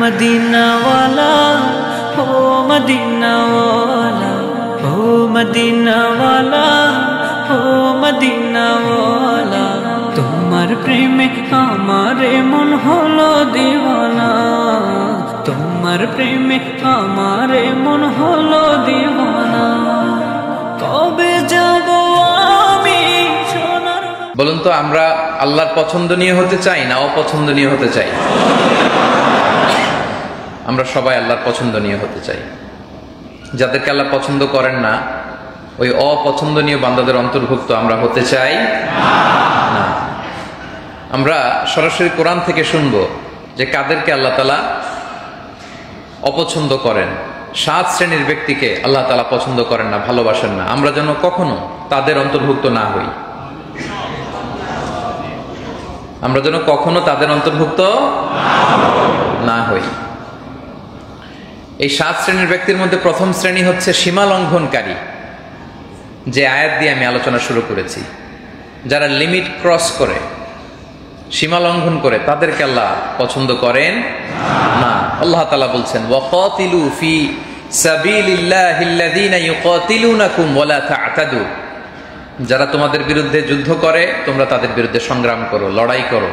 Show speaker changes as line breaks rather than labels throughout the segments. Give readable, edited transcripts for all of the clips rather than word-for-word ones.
Medina वाला हो Medina वाला हो मदीना वाला हो मदीना वाला तुम्हार प्रेमे हमारे मन हलो दीवाना तुम्हार प्रेमे हमारे मन हलो दीवाना कबे जाबो आमी सोनार।
বলুন তো আমরা আল্লাহর পছন্দনীয় হতে চাই না অপছন্দনীয় হতে চাই? আমরা সবাই আল্লাহর পছন্দনীয় হতে চাই। যাদেরকে আল্লাহ পছন্দ করেন না ওই অপছন্দনীয় বান্দাদের অন্তর্ভুক্ত আমরা হতে চাই না। আমরা সরাসরি কোরআন থেকে শুনবো যে কাদেরকে আল্লাহ তাআলা অপছন্দ করেন। 7 শ্রেণীর ব্যক্তিকে আল্লাহ তাআলা পছন্দ করেন না, ভালোবাসেন না। আমরা যেন কখনো তাদের অন্তর্ভুক্ত না হই। আমরা যেন কখনো তাদের অন্তর্ভুক্ত না হই। এই 7 শ্রেণীর ব্যক্তির মধ্যে প্রথম শ্রেণী হচ্ছে সীমা লঙ্ঘনকারী, যে আয়াত দিয়ে আমি আলোচনা শুরু করেছি। যারা লিমিট ক্রস করে, সীমা লঙ্ঘন করে, তাদেরকে আল্লাহ পছন্দ করেন না। আল্লাহ তাআলা বলছেন ওয়াকাতিলু ফি সাবিলিল্লাহিল্লাযীনা ইউকাতিলুনাকুম ওয়ালা তা'তাদু। যারা তোমাদের বিরুদ্ধে যুদ্ধ করে তোমরা তাদের বিরুদ্ধে সংগ্রাম করো, লড়াই করো,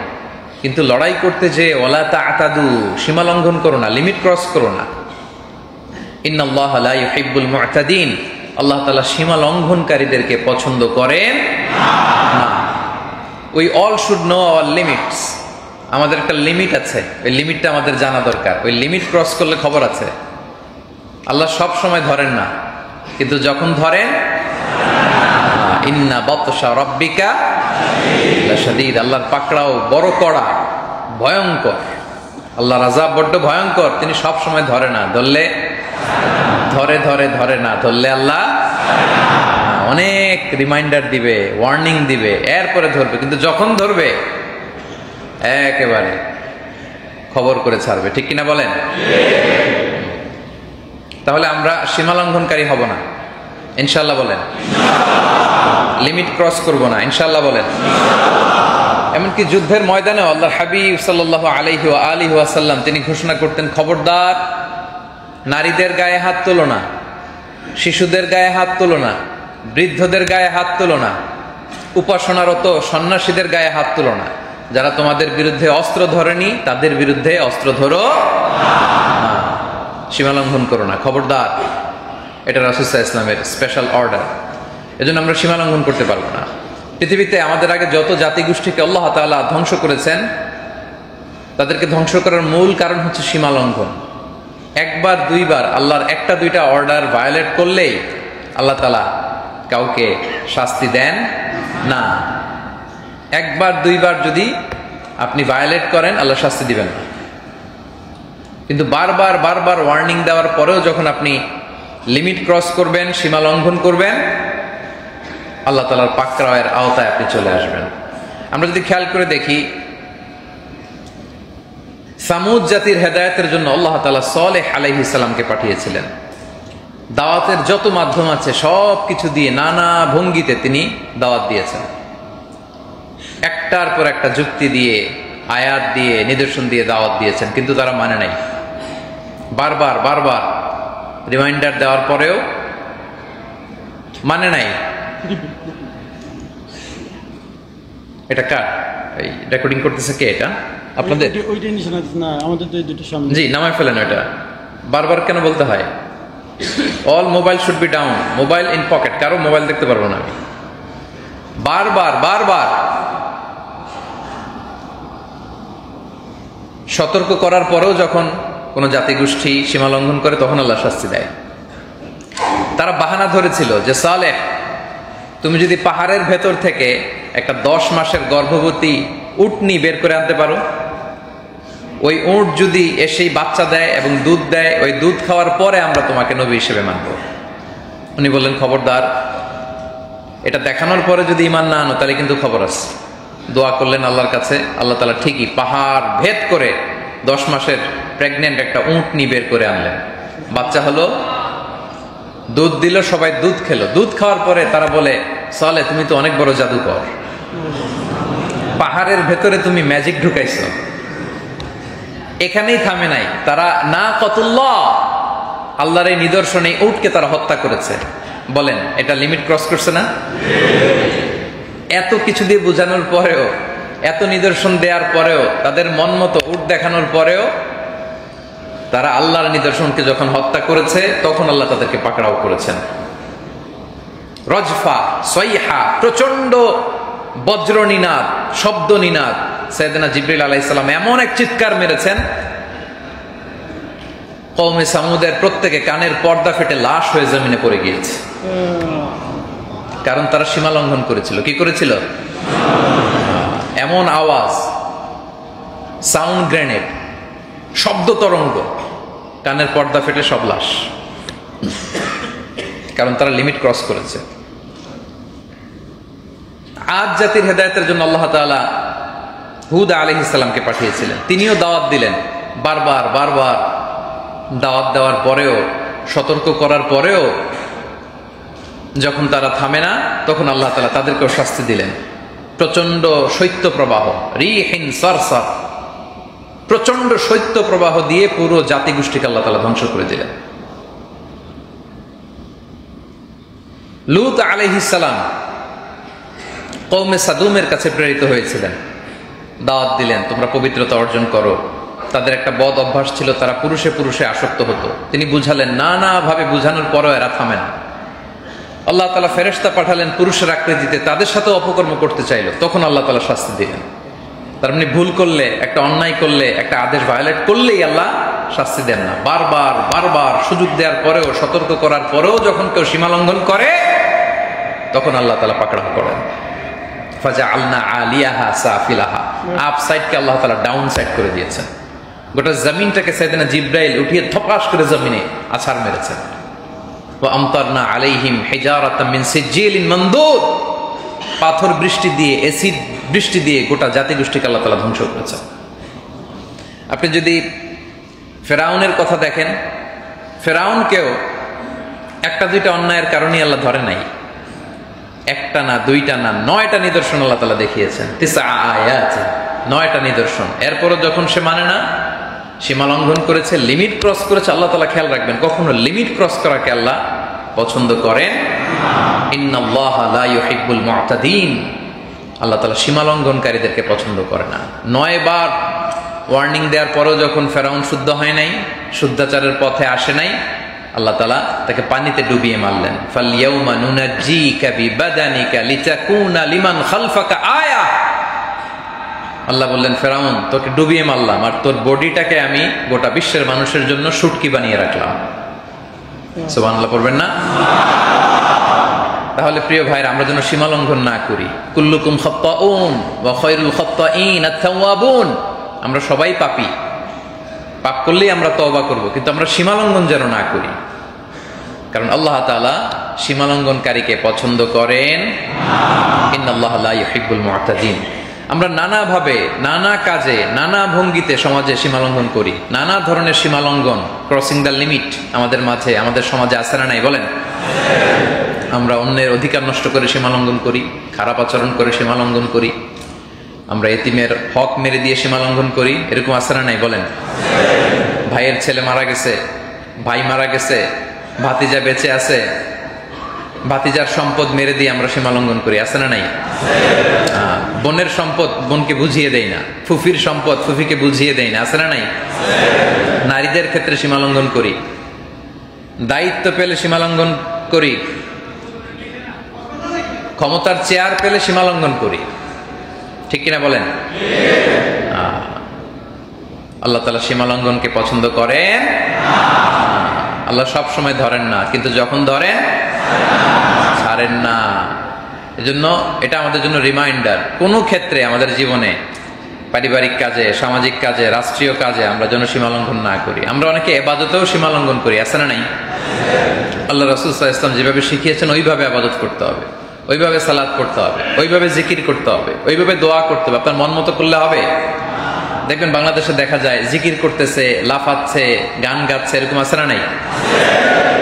কিন্তু লড়াই করতে যে ওয়ালা তা'তাদু, সীমা লঙ্ঘন করো না, লিমিট ক্রস করো না। ইন্নাল্লাহা লা ইউহিব্বুল মু'তাদিন। আল্লাহ তাআলা সীমা লঙ্ঘনকারীদেরকে পছন্দ করেন না। We all should know our limits. আমাদের একটা লিমিট আছে, ওই লিমিটটা আমাদের জানা দরকার। ওই লিমিট ক্রস করলে খবর আছে। আল্লাহ সব সময় ধরেন না, কিন্তু যখন ধরেন ইন্না বাতশা রাব্বিকা লাশাদীদ। আল্লাহর পাকড়াও বড় কড়া, ভয়ঙ্কর। আল্লাহর আযাব বড় ভয়ঙ্কর। তিনি সব সময় ধরে না, ধরলে ধরে ধরে ধরে না, ধরলে আল্লাহ অনেক রিমাইন্ডার দিবে, ওয়ার্নিং দিবে, এরপরে ধরবে। কিন্তু যখন ধরবে একেবারে খবর করে ছাড়বে। ঠিক কিনা বলেন? তাহলে আমরা সীমা লঙ্ঘনকারী হব না ইনশাআল্লাহ বলেন। লিমিট ক্রস করব না ইনশাআল্লাহ বলেন। এমনকি যুদ্ধের ময়দানেও আল্লাহর হাবিব সাল্লাল্লাহু আলাইহি ওয়া আলিহি ওয়াসাল্লাম তিনি ঘোষণা করতেন, খবরদার নারীদের গায়ে হাত তোলো না, শিশুদের গায়ে হাত তোলো না, বৃদ্ধদের গায়ে হাত তোলো না, উপাসনারত সন্ন্যাসীদের গায়ে হাত তোলো না। যারা তোমাদের বিরুদ্ধে অস্ত্র ধরেনি তাদের বিরুদ্ধে অস্ত্র ধরো না, সীমা লঙ্ঘন করো না, খবরদার। এটা রাসূল সাল্লাল্লাহু আলাইহি ওয়াসাল্লামের স্পেশাল অর্ডার। এজন্য আমরা সীমা লঙ্ঘন করতে পারবো না। পৃথিবীতে আমাদের আগে যত জাতিগোষ্ঠীকে আল্লাহ তাআলা ধ্বংস করেছেন, তাদেরকে ধ্বংস করার মূল কারণ হচ্ছে সীমা লঙ্ঘন। একবার দুইবার আল্লাহর একটা দুইটা অর্ডার ভায়োলেট করলেই আল্লাহ তাআলা কাউকে শাস্তি দেন না। একবার দুইবার যদি আপনি ভায়োলেট করেন আল্লাহ শাস্তি দিবেন না। কিন্তু বারবার বারবার ওয়ার্নিং দেওয়ার পরেও যখন আপনি লিমিট ক্রস করবেন, সীমা লঙ্ঘন করবেন, আল্লাহ তাআলার পাকড়াওয়ের আওতায় আপনি চলে আসবেন। আমরা যদি খেয়াল করে দেখি, সামুদ জাতির হেদায়েতের জন্য আল্লাহ তাআলা সালেহ আলাইহিস সালামকে পাঠিয়েছিলেন। দাওয়াতের যত মাধ্যম আছে সব কিছু দিয়ে নানা ভঙ্গিতে তিনি দাওয়াত দিয়েছেন। একটার পর একটা যুক্তি দিয়ে, আয়াত দিয়ে, নিদর্শন দিয়ে দাওয়াত দিয়েছেন, কিন্তু তারা মানে নাই। বারবার বারবার রিমাইন্ডার দেওয়ার পরেও মানে নাই। এটা কার এই রেকর্ডিং করতেছে? কে এটা? আপনাদের? জি, নামায় ফেলেন। এটা বারবার কেন বলতে হয়? All mobile should be down, mobile in pocket. কারো মোবাইল দেখতে পারবো না আমি। বারবার বারবার সতর্ক করার পরেও যখন কোন জাতিগোষ্ঠী সীমা লঙ্ঘন করে তখন আল্লাহ শাস্তি দেয়। তারা বাহানা ধরেছিল যে সালেহ, তুমি যদি পাহাড়ের ভেতর থেকে একটা 10 মাসের গর্ভবতী উটনি বের করে আনতে পারো, ওই উট যদি এসেই বাচ্চা দেয় এবং দুধ দেয়, ওই দুধ খাওয়ার পরে আমরা তোমাকে নবী হিসেবে মানব। উনি বললেন, খবরদার, এটা দেখানোর পরে যদি ঈমান না আনো তাহলে কিন্তু খবর আছে। দোয়া করলেন আল্লাহর কাছে, আল্লাহ তাআলা ঠিকই পাহাড় ভেদ করে 10 মাসের প্রেগনেন্ট একটা উটনি বের করে আনলেন। বাচ্চা হলো, দুধ দিল, সবাই দুধ খেলো। দুধ খাওয়ার পরে তারা বলে, সালেহ, তুমি তো অনেক বড় জাদুকর, পাহাড়ের ভেতরে তুমি ম্যাজিক ঢুকাইছো। এখানেই থামে নাই, তারা না কতুল্লাহ, আল্লাহর এই নিদর্শনে উটকে তারা হত্যা করেছে। বলেন এটা লিমিট ক্রস করছে না? এত কিছু দিয়ে বোঝানোর পরেও, এত নিদর্শন দেওয়ার পরেও, তাদের মন মতো উট দেখানোর পরেও তারা আল্লাহর নিদর্শনকে যখন হত্যা করেছে তখন আল্লাহ তাদেরকে পাকড়াও করেছেন। রজফা, সয়হা, প্রচন্ড বজ্র নিনাদ, শব্দ নিনাদ। সাইয়েদনা জিবরিল আলাইহিস সালাম এমন এক চিৎকার মেরেছেন, কওমে সামুদের প্রত্যেকে কানের পর্দা ফেটে লাশ হয়ে জমিনে পড়ে গিয়েছে। কারণ তারা সীমা লঙ্ঘন করেছিল। কি করেছিল? এমন আওয়াজ, সাউন্ড গ্রেনেড, শব্দ তরঙ্গ, কানের পর্দা ফেটে সব লাশ। কারণ তারা লিমিট ক্রস করেছে। আদ জাতির হেদায়েতের জন্য আল্লাহ তাআলা হুদ আলাইহিস সালামকে পাঠিয়েছিলেন। তিনিও দাওয়াত দিলেন, বারবার বারবার দাওয়াত দেওয়ার পরেও, সতর্ক করার পরেও যখন তারা থামে না, তখন আল্লাহ তাআলা তাদেরকেও শাস্তি দিলেন। প্রচন্ড শৈত্য প্রবাহ, রিহিন সারসার, প্রচন্ড শৈত্য প্রবাহ দিয়ে পুরো জাতিগোষ্ঠীকে আল্লাহ তাআলা ধ্বংস করে দিলেন। লূত আলাইহিস সালাম কওমে সাদুমের কাছে প্রেরিত হয়েছিলেন, দাওয়াত দিলেন তোমরা পবিত্রতা অর্জন করো। তাদের একটা বদ অভ্যাস ছিল, তারা পুরুষে পুরুষে আসক্ত হতো। তিনি বুঝালেন, নানা ভাবে বুঝানোর পরও এরা থামে না। আল্লাহ তাআলা ফেরেশতা পাঠালেন পুরুষের আকৃতিতে, তাদের সাথে অপকর্ম করতে চাইল, তখন আল্লাহ তাআলা শাস্তি দিলেন। তার মানে ভুল করলে, একটা অন্যায় করলে, একটা আদেশ ভায়োলেট করলেই আল্লাহ শাস্তি দেন না। বারবার বারবার সুযোগ দেওয়ার পরেও, সতর্ক করার পরেও যখন কেউ সীমা লঙ্ঘন করে, তখন আল্লাহ তাআলা পাকড়াও করেন। ফাজআলনা আলিয়াহা সাফিলাহা, আপ সাইডকে আল্লাহ তাআলা ডাউন সাইড করে দিয়েছেন। গোটা জমিনটাকে সাইয়েদনা জিবরাইল উঠিয়ে ধপাস করে জমিনে আছাড় মেরেছেন। ওয়া আমতারনা আলাইহিম হিজারাতাম মিন সিজিলিন মানদুদ, পাথর বৃষ্টি দিয়ে, এসিড বৃষ্টি দিয়ে গোটা জাতিগোষ্ঠীকে আল্লাহ তাআলা ধ্বংস করেছেন। আপনি যদি ফেরাউনের কথা দেখেন, ফেরাউনকেও একটা দুইটা অন্যায়ের কারণে আল্লাহ ধরে নাই। একটা না, দুইটা না, 9টা নিদর্শন আল্লাহ তাআলা দেখিয়েছেন। 9 আয়াত, 9টা নিদর্শন। এরপরও যখন সে মানে না, সীমা লঙ্ঘন করেছে, লিমিট ক্রস করেছে, আল্লাহ তাআলা খেয়াল রাখবেন, কখনো লিমিট ক্রস করাকে আল্লাহ পছন্দ করেন। ইন্নাল্লাহা লা ইউহিব্বুল মুআতাদিন, আল্লাহ তাআলা সীমা লঙ্ঘনকারীদেরকে পছন্দ করে না। 9 বার ওয়ার্নিং দেওয়ার পরও যখন ফেরাউন শুদ্ধ হয় নাই, শুদ্ধাচারের পথে আসে নাই, আল্লাহ তাআলা তাকে পানিতে ডুবিয়ে মারলেন। ফালইয়াউমা নুনাজ্জিকা বিবাদানিকা লিতাকুনা লিমান খালফাকা আয়া, আল্লাহ বললেন ফেরাউন তোকে ডুবিয়ে মারলাম, আর তোর বডিটাকে আমি গোটা বিশ্বের মানুষের জন্য শুটকি বানিয়ে রাখলাম। সুবহানাল্লাহ পড়বেন না? তাহলে প্রিয় ভাইরা, আমরা যেন সীমা লঙ্ঘন না করি। কুল্লুকুম খাত্তাউন ওয়া খায়রুল খাত্তাইন আত-তাওয়াবুন, আমরা সবাই পাপী, পাপ করলেই আমরা তওবা করব, কিন্তু আমরা সীমা লঙ্ঘন যেন না করি। কারণ আল্লাহ তাআলা সীমা লঙ্ঘনকারীকে পছন্দ করেন। ইন্নাল্লাহা লা ইউহিব্বুল মুআতাদিন। আমরা নানাভাবে, নানা কাজে, নানা ভঙ্গিতে সমাজে সীমা লঙ্ঘন করি। নানা ধরনের সীমা লঙ্ঘন, ক্রসিং দ্য লিমিট আমাদের মাঝে, আমাদের সমাজে আছে না নাই বলেন? আমরা অন্যের অধিকার নষ্ট করে সীমা লঙ্ঘন করি, খারাপ আচরণ করে সীমা লঙ্ঘন করি, আমরা এতিমের হক মেরে দিয়ে সীমা লঙ্ঘন করি, এরকম আছে না নাই বলেন? ভাইয়ের ছেলে মারা গেছে, ভাই মারা গেছে, ভাতিজা বেঁচে আছে, ভাতিজার সম্পদ মেরে দিয়ে আমরা সীমা লঙ্ঘন করি, আছে না নাই? বোনের সম্পদ বোনকে বুঝিয়ে দেয় না, ফুফির সম্পদ ফুফিকে বুঝিয়ে দেয় না, আছে না নাই? নারীদের ক্ষেত্রে সীমা লঙ্ঘন করি, দায়িত্ব পেলে সীমা লঙ্ঘন করি, ক্ষমতার চেয়ার পেলে সীমা লঙ্ঘন করি, ঠিক কিনা বলেন? আল্লাহ তাআলা সীমা লঙ্ঘনকে পছন্দ করেন। আল্লাহ সব সময় ধরেন না, কিন্তু যখন ধরেন ছাড়েন না। এজন্য এটা আমাদের জন্য রিমাইন্ডার, কোনো ক্ষেত্রে আমাদের জীবনে, পারিবারিক কাজে, সামাজিক কাজে, রাষ্ট্রীয় কাজে আমরা যেন সীমা লঙ্ঘন না করি। আমরা অনেকে ইবাদতেও সীমা লঙ্ঘন করি, আছে না নাই? আল্লাহ রাসূল সাল্লাল্লাহু আলাইহি ওয়াসাল্লাম যেভাবে শিখিয়েছেন ওইভাবে ইবাদত করতে হবে, ওইভাবে সালাত করতে হবে, ওইভাবে জিকির করতে হবে, ওইভাবে দোয়া করতে হবে। আপনার মন মতো করলে হবে? দেখবেন বাংলাদেশে দেখা যায় জিকির করতেছে, লাফাচ্ছে, গান গাচ্ছে, এরকম আছে না নাই?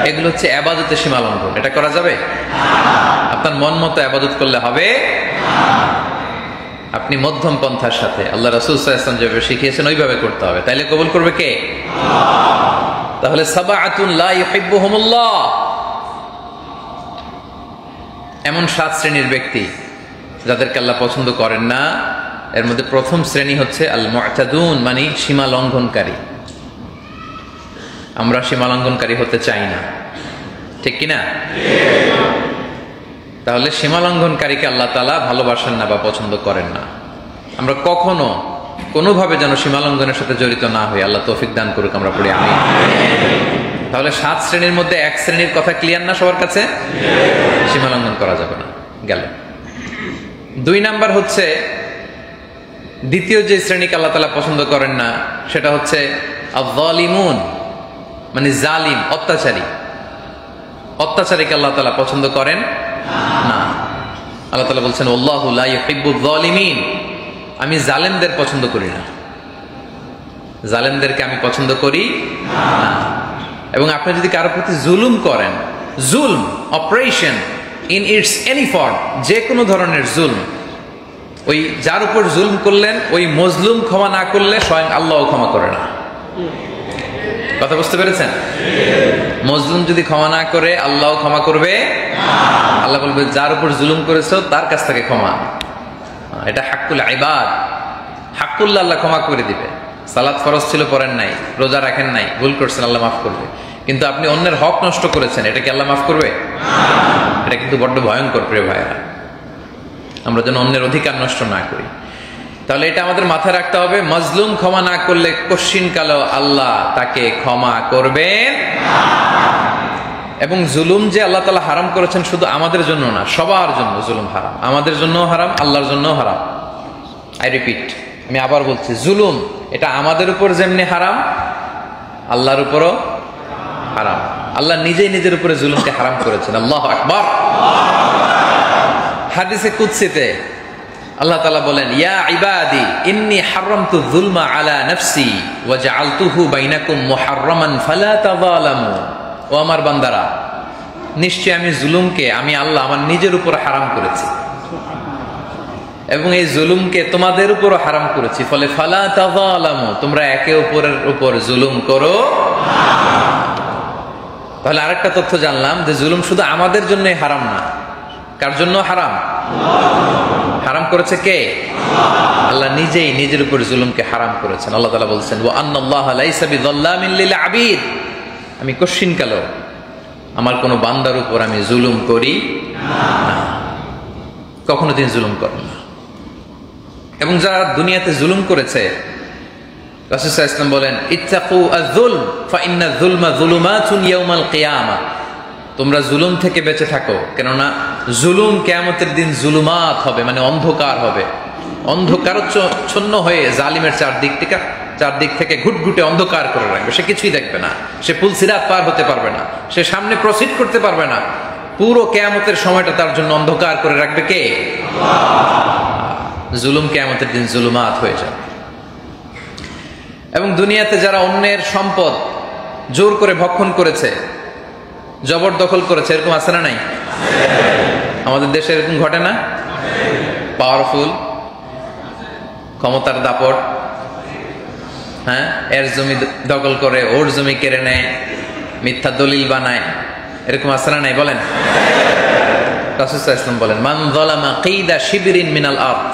এগুলো হচ্ছে ইবাদতের সীমা লঙ্ঘন। এটা করা যাবে? আপনার মন মতো ইবাদত করলে হবে? আপনি মধ্যম পন্থার সাথে আল্লাহ রাসূল সাল্লাল্লাহু আলাইহি ওয়াসাল্লাম যেভাবে শিখিয়েছেন ওইভাবে করতে হবে, তাইলে কবুল করবে কে? তাহলে সাবাআতুন লা ইউহিব্বুহুমুল্লাহ, এমন 7 শ্রেণীর ব্যক্তি যাদেরকে আল্লাহ পছন্দ করেন না। এর মধ্যে প্রথম শ্রেণী হচ্ছে আল মু'তাদুন, মানে সীমা লঙ্ঘনকারী। আমরা সীমা লঙ্ঘনকারী হতে চাই না, ঠিক কিনা? তাহলে সীমা লঙ্ঘনকারীকে আল্লাহ তাআলা ভালোবাসেন না বা পছন্দ করেন না। আমরা কখনো কোনোভাবে যেন সীমা লঙ্ঘনের সাথে জড়িত না হই, আল্লাহ তৌফিক দান করুক, আমরা পড়ি আমিন। তাহলে 7 শ্রেণীর মধ্যে 1 শ্রেণীর কথা ক্লিয়ার না সবার কাছে? সীমা লঙ্ঘন করা যাবে না। গেল 2 নাম্বার হচ্ছে দ্বিতীয় যে শ্রেণীকে আল্লাহ তাআলা পছন্দ করেন না, সেটা হচ্ছে আয-যালিমুন, মানে জালিম, অত্যাচারী। অত্যাচারীকে আল্লাহ তাআলা পছন্দ করেন না। আল্লাহ তাআলা বলছেন আল্লাহু লা ইউহিব্বুয যালিমিন, আমি জালেমদের পছন্দ করি না, জালেমদেরকে আমি পছন্দ করি না। এবং আপনি যদি কারো প্রতি জুলুম করেন, জুলম, operation in it's any form, যে কোনো ধরনের জুলম, ওই যার উপর জুলম করলেন ওই মজলুম ক্ষমা না করলে স্বয়ং আল্লাহও ক্ষমা করে না। কথা বুঝতে পেরেছেন? মজলুম যদি ক্ষমা না করে আল্লাহও ক্ষমা করবে। আল্লাহ বলবে যার উপর জুলুম করেছো তার কাছ থেকে ক্ষমা। এটা হাক্কুল ইবাদ, হাক্কুল্লাহ, আল্লাহ ক্ষমা করে দিবে। সালাত ফরজ ছিল পড়েন নাই, রোজা রাখেন নাই, ভুল করছেন, আল্লাহ মাফ করবে। কিন্তু আপনি অন্যের হক নষ্ট করেছেন, এটা কি আল্লাহ মাফ করবে? এটা কিন্তু বড্ড ভয়ঙ্কর প্রিয় ভাইরা। আমরা যেন অন্যের অধিকার নষ্ট না করি। তাহলে এটা আমাদের মাথায় রাখতে হবে, মজলুম ক্ষমা না করলে কশ্চিন কালো আল্লাহ তাকে ক্ষমা করবেন। এবং জুলুম যে আল্লাহ তাআলা হারাম করেছেন শুধু আমাদের জন্য না, সবার জন্য জুলুম হারাম। আমাদের জন্য হারাম, আল্লাহর জন্য হারাম। আই রিপিট, আমি আবার বলছি, জুলুম এটা আমাদের উপর যেমনি হারাম, আল্লাহর উপরও হারাম। আল্লাহ নিজেই নিজের উপরে জুলুমকে হারাম করেছেন। আল্লাহু আকবার। হাদিসে কুদসিতে আল্লাহ তাআলা বলেন, ইয়া ইবাদি ইন্নী হারামতু যুলমা আলা নাফসি ওয়া জাআলতুহু বাইনাকুম মুহাররামান ফালা তাযালামু। ও আমার বান্দারা, নিশ্চয় আমি জুলুমকে, আমি আল্লাহ আমার নিজের উপর হারাম করেছি এবং এই জুলুমকে তোমাদের উপরও হারাম করেছি, ফলে ফালা তাযালামু, তোমরা একে অপরের উপর জুলুম করো। তাহলে আরেকটা তথ্য জানলাম যে জুলুম শুধু আমাদের জন্যই হারাম না। কার জন্য হারাম? হারাম করেছে কে? আল্লাহ নিজেই নিজের উপর জুলুমকে হারাম করেছেন। আল্লাহ তাআলা বলছেন, ওয়া আন্নাল্লাহা লাইসা বিযাল্লামিন লিল আবিদ, আমি কশ্চিন কালো আমার কোন বান্দার উপর আমি জুলুম করি না, কখনো দিন জুলুম করেন না। এবং যারা দুনিয়াতে জুলুম করেছে, রাসূল সাল্লাল্লাহু আলাইহি ওয়াসাল্লাম বলেন, ইত্তাকু আয-যুলম ফা ইন্না যুলমা যুলুমাতুন ইয়াউমাল কিয়ামা, তোমরা জুলুম থেকে বেঁচে থাকো, কেননা জুলুম কিয়ামতের দিন জুলুমাত হবে, মানে অন্ধকার হবে। অন্ধকারচ্ছন্ন হয়ে জালিমের চারদিক থেকে ঘুটঘুটে অন্ধকার করে রাখবে। সে কিছুই দেখবে না, সে পুলসিরাত পার হতে পারবে না, সে সামনে প্রসিড করতে পারবে না। পুরো কিয়ামতের সময়টা তার জন্য অন্ধকার করে রাখবে কে? জুলুম কিয়ামতের দিন জুলুমাত হয়ে যাবে। এবং দুনিয়াতে যারা অন্যের সম্পদ জোর করে ভক্ষণ করেছে, জবরদখল করেছে, এরকম আছে না নাই? আমাদের দেশে এরকম ঘটে না? পাওয়ারফুল, ক্ষমতার দাপট, হ্যাঁ, এর জমি দখল করে ওর জমি কেড়ে নেয়, মিথ্যা দলিল বানায়, এরকম আছে না নাই? বলেন। রাসূল সাল্লাল্লাহু আলাইহি ওয়াসাল্লাম বলেন, মান যালামা কিদা শিবরিন মিনাল আরদ,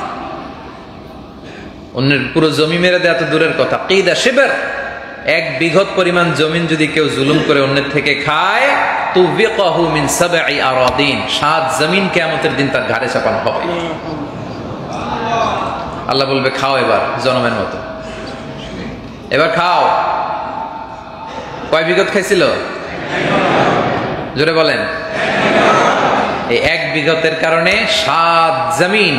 অন্যের পুরো জমি মেরে দেয়া তো দূরের কথা, কিদা শিবর, 1 বিঘত পরিমাণ জমিন যদি কেউ জুলুম করে অন্যের থেকে খায়, তুবিকাহু মিন 7 আরাদিন, 7 জমিন কিয়ামতের দিন তার ঘাড়ে চাপানো হবে। আল্লাহ বলবে, খাও এবার জনমের মতো, এবার খাও। কয় বিঘত খাইছিল? জোরে বলেন। এই 1 বিঘতের কারণে 7 জমিন,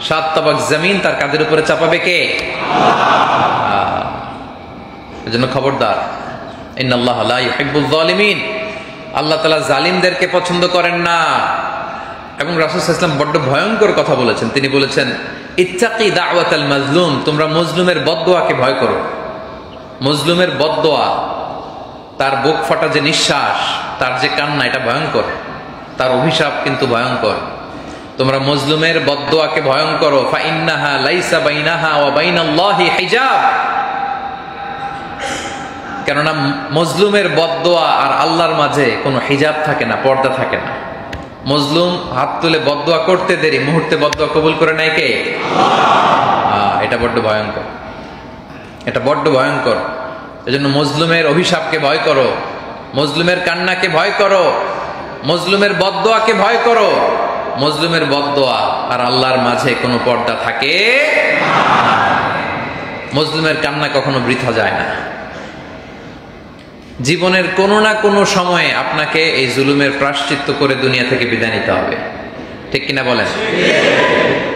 7 তবাক জমিন তার কাঁধের উপরে চাপাবে কে? এজন্য খবরদার, ইন্নাল্লাহা লা ইউহিব্বুয যালিমিন, আল্লাহ তাআলা জালিমদেরকে পছন্দ করেন না। এবং রাসূল সাল্লাল্লাহু আলাইহি ওয়াসাল্লাম বড় ভয়ঙ্কর কথা বলেছেন। তিনি বলেছেন, ইত্তাকি দাওয়াতাল মাজলুম, তোমরা মজলুমের বদদোয়াকে ভয় করো। মজলুমের বদদোয়া, তার বুক ফাটা যে নিঃশ্বাস, তার যে কান্না, এটা ভয়ঙ্কর, তার অভিশাপ কিন্তু ভয়ঙ্কর। তোমরা মজলুমের বদদোয়াকে ভয়ং করো, ফাইন্নাহা লাইসা বাইনাহা ওয়া বাইনাল্লাহি হিজাব। কেননা মজলুমের বদদোয়া আর আল্লাহর মাঝে কোনো হিজাব থাকে না, পর্দা থাকে না। মজলুম হাত তুলে বদদোয়া করতে দেরি, মুহূর্তে বদদোয়া কবুল করে নেয় কে? এটা বড্ড ভয়ঙ্কর, এটা বড্ড ভয়ঙ্কর। এজন্য মজলুমের অভিশাপকে ভয় করো, মজলুমের কান্নাকে ভয় করো, মজলুমের বদদোয়াকে ভয় করো। মজলুমের বদদোয়া আর আল্লাহর মাঝে কোনো পর্দা থাকে না। মজলুমের কান্না কখনো বৃথা যায় না। জীবনের কোনো না কোনো সময়ে আপনাকে এই জুলুমের প্রায়শ্চিত্ত করে দুনিয়া থেকে বিদায় নিতে হবে, ঠিক কিনা বলেন?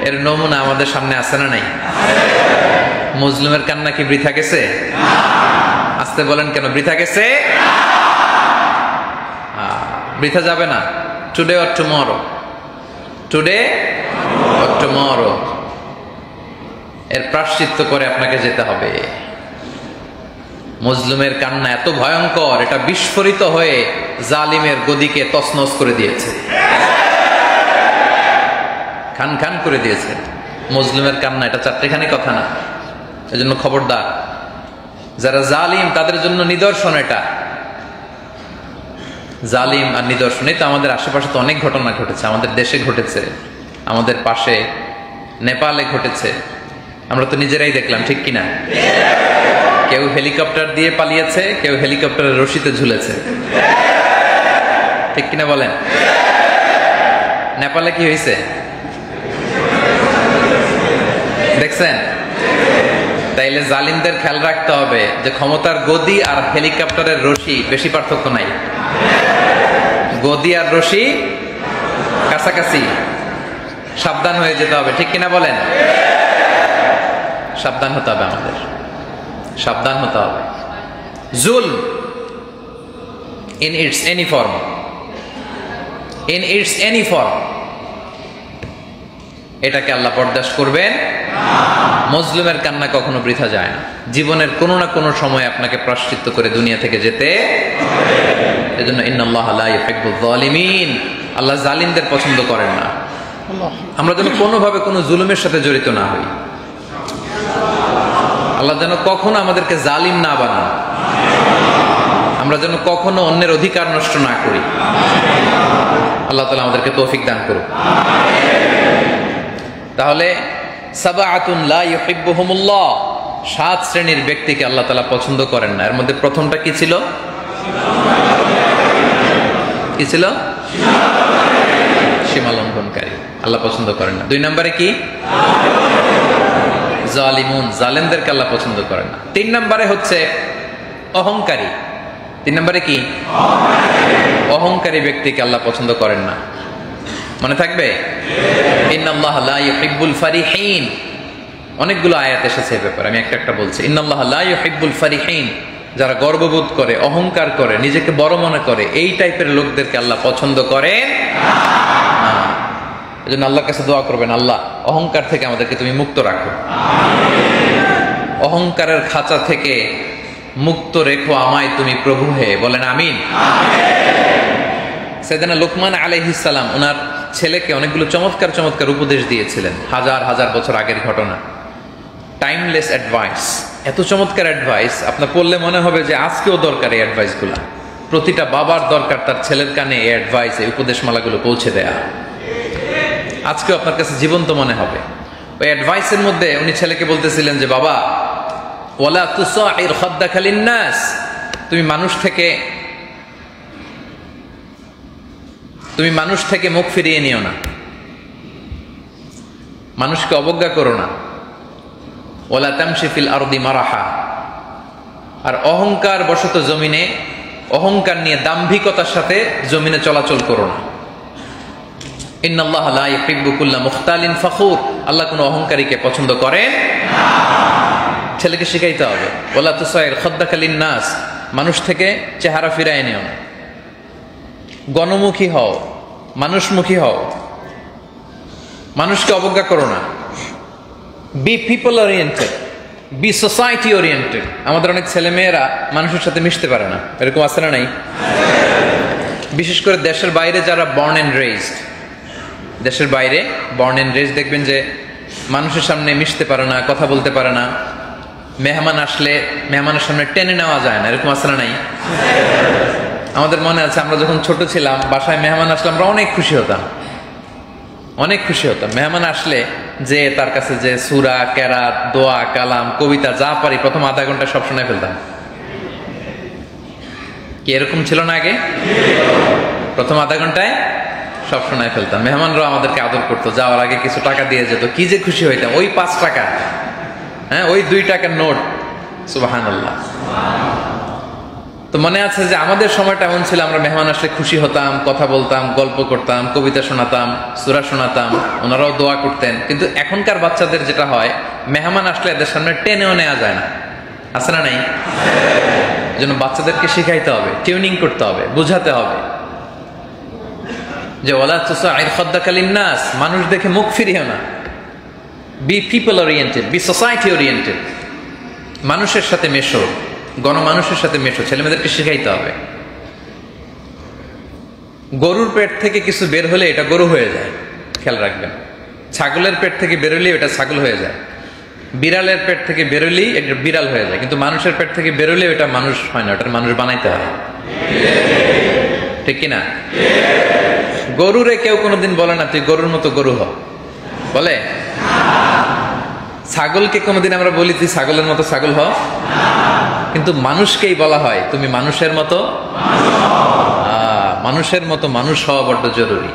এর নমুনা আমাদের সামনে আছে না নাই? মজলুমের কান্না কি বৃথা গেছে? আসতে বলেন কেন, বৃথা গেছে? বৃথা যাবে না। Today or tomorrow, today or tomorrow এর প্রায়শ্চিত্ত করে আপনাকে যেতে হবে। মজলুমের কান্না এত ভয়ঙ্কর, এটা বিস্ফোরিত হয়ে জালিমের গদিকে তছনছ করে দিয়েছে, খান খান করে দিয়েছে। মজলুমের কান্না এটা চারটেখানি কথা না। এজন্য খবরদার, যারা জালিম তাদের জন্য নিদর্শন এটা। জালিম আর নিদর্শন, এই তো আমাদের আশেপাশে তো অনেক ঘটনা ঘটেছে, আমাদের দেশে ঘটেছে, আমাদের পাশে নেপালে ঘটেছে, আমরা তো নিজেরাই দেখলাম, ঠিক কিনা? কেউ হেলিকপ্টার দিয়ে পালিয়েছে, কেউ হেলিকপ্টারের রশিতে ঝুলেছে, ঠিক কিনা বলেন? নেপালে কি হয়েছে দেখছেন? তাইলে জালিমদের খেয়াল রাখতে হবে যে ক্ষমতার গদি আর হেলিকপ্টারের রশি বেশি পার্থক্য নাই। গদি আর রশি কাছাকাছি, সাবধান হয়ে যেতে হবে, ঠিক কিনা বলেন? সাবধান হতে হবে, আমাদের সাবধান হতে হবে। জুলম in its any form, in its any form, এটাকে আল্লাহ বরদাস্ত করবেন না। মজলুমের কান্না কখনো বৃথা যায় না। জীবনের কোনো না কোনো সময় আপনাকে প্রায়শ্চিত্ত করে দুনিয়া থেকে যেতে হবে। এজন্য ইন্নাল্লাহা লা ইউহিব্বুয যালিমিন, আল্লাহ জালিমদের পছন্দ করেন না। আমরা যেন কোনোভাবে কোনো জুলুমের সাথে জড়িত না হই। আল্লাহ যেন কখনো আমাদেরকে জালিম না বানান, আমরা যেন কখনো অন্যের অধিকার নষ্ট না করি। আল্লাহ তাআলা আমাদেরকে তৌফিক দান করুন। তাহলে সাবআতুন লা ইউহিব্বুহুমুল্লাহ, 7 শ্রেণীর ব্যক্তিকে আল্লাহ তাআলা পছন্দ করেন না। এর মধ্যে প্রথমটা কি ছিল? কি ছিল? সীমা লঙ্ঘনকারী, আল্লাহ পছন্দ করেন না। 2 নম্বরে কি? জালিমুন, জালেমদেরকে আল্লাহ পছন্দ করেন না। 3 নম্বরে হচ্ছে অহংকারী। 3 নম্বরে কি? অহংকারী ব্যক্তিকে আল্লাহ পছন্দ করেন না। মনে থাকবে? ইন্নাল্লাহা লা ইউহিব্বুল ফারিহিন, অনেকগুলো আয়াত এসেছে এই ব্যাপারে, আমি একটা একটা বলছি। ইন্নাল্লাহা লা ইউহিব্বুল ফারিহিন, যারা গর্ববোধ করে, অহংকার করে, নিজেকে বড় মনে করে, এই টাইপের লোকদেরকে আল্লাহ পছন্দ করেন না। এজন্য আল্লাহর কাছে দোয়া করবেন, আল্লাহ অহংকার থেকে আমাদেরকে তুমি মুক্ত রাখো, অহংকারের খাঁচা থেকে মুক্ত রেখো আমায় তুমি প্রভু হে। বলেন আমিন। সাইয়েদনা লোকমান আলাইহিস সালাম ওনার ছেলেকে অনেকগুলো চমৎকার চমৎকার উপদেশ দিয়েছিলেন, হাজার হাজার বছর আগের ঘটনা। টাইমলেস অ্যাডভাইস, এত চমৎকার অ্যাডভাইস আপনার পড়লে মনে হবে যে আজকেও দরকার এই অ্যাডভাইসগুলো। প্রতিটা বাবার দরকার তার ছেলের কানে এই অ্যাডভাইস, এই উপদেশমালাগুলো পৌঁছে দেয়া। আজকেও আপনার কাছে জীবন্ত মনে হবে। ওই অ্যাডভাইসের মধ্যে উনি ছেলেকে বলতেছিলেন যে বাবা, ওয়ালা তুসাইর খাদ্দাকা লিন্নাস, তুমি মানুষ থেকে মুখ ফিরিয়ে নিও না, মানুষকে অবজ্ঞা করো না। ওয়ালা তামশি ফিল আরদি মারাহা, আর অহংকার বশত জমিনে, অহংকার নিয়ে দাম্ভিকতার সাথে জমিনে চলাচল করো না। ইন্নাল্লাহা লা ইউহিব্বু কুল্লা মুখতালিন ফখুর, আল্লাহ কোনো অহংকারীকে পছন্দ করেন না। ছেলেকে শিখাইতে হবে ওয়ালা তুসাইর খাদ্দাকা লিন্নাস, মানুষ থেকে চেহারা ফিরায় নিও না, গণমুখী হও, মানুষমুখী হও, মানুষকে অবজ্ঞা করো না। Be people oriented, be society oriented. আমাদের অনেক ছেলে মেয়েরা মানুষের সাথে মিশতে পারে না, এরকম আছে না নাই? বিশেষ করে দেশের বাইরে যারা বর্ন এন্ড রেইজড, দেশের বাইরে বর্ন এন্ড রেজ দেখবেন যে মানুষের সামনে মিশতে পারে না, কথা বলতে পারে না, মেহমান আসলে মেহমানের সামনে টেনে নেওয়া যায় না, এরকম আসলে নাই? আমাদের মনে আছে আমরা যখন ছোট ছিলাম বাসায় মেহমান আসলে আমরা অনেক খুশি হতাম, অনেক খুশি হতাম। মেহমান আসলে যে তার কাছে যে সূরা, কেরাত, দোয়া, কালাম, কবিতা যা পারি প্রথম আধা ঘন্টা সব শোনায় ফেলতাম। কি এরকম ছিল না আগে? প্রথম আধা ঘন্টায় সব শোনায় ফেলতাম। মেহমানরাও আমাদেরকে আদর করতো, যাওয়ার আগে কিছু টাকা দিয়ে যেত, কি যে খুশি হইতাম। ওই 5 টাকা, হ্যাঁ, ওই 2 টাকার নোট, সুবহানাল্লাহ। তো মনে আছে যে আমাদের সময়টা এমন ছিল, আমরা মেহমান আসলে খুশি হতাম, কথা বলতাম, গল্প করতাম, কবিতা শোনাতাম, সূরা শোনাতাম, ওনারাও দোয়া করতেন। কিন্তু এখনকার বাচ্চাদের যেটা হয়, মেহমান আসলে এদের সামনে টেনেও নেওয়া যায় না, আছে না নাই? এজন্য বাচ্চাদেরকে শিখাইতে হবে, টিউনিং করতে হবে, বুঝাতে হবে যে ওয়ালা তুসাইর খাদ্দাকা লিন্নাস, মানুষ দেখে মুখ ফিরিও না। Be people oriented, be society oriented, মানুষের সাথে মেশো, গণমানুষের সাথে মেশো। ছেলেমেয়েদেরকে শিখাইতে হবে। গরুর পেট থেকে কিছু বের হলে এটা গরু হয়ে যায়, খেয়াল রাখবেন। ছাগলের পেট থেকে বেরোলেই এটা ছাগল হয়ে যায়। বিড়ালের পেট থেকে বেরোলেই এটা বিড়াল হয়ে যায়। কিন্তু মানুষের পেট থেকে বেরোলেই এটা মানুষ হয় না, ওটার মানুষ বানাইতে হয়, ঠিক কিনা? গরুরে কেউ কোনোদিন বলে না তুই গরুর মতো গরু হ, বলে? ছাগলকে কোনোদিন আমরা বলি তুই ছাগলের মতো ছাগল হ? কিন্তু মানুষকেই বলা হয় তুমি মানুষের মতো, মানুষের মতো মানুষ হওয়া বড্ড জরুরি,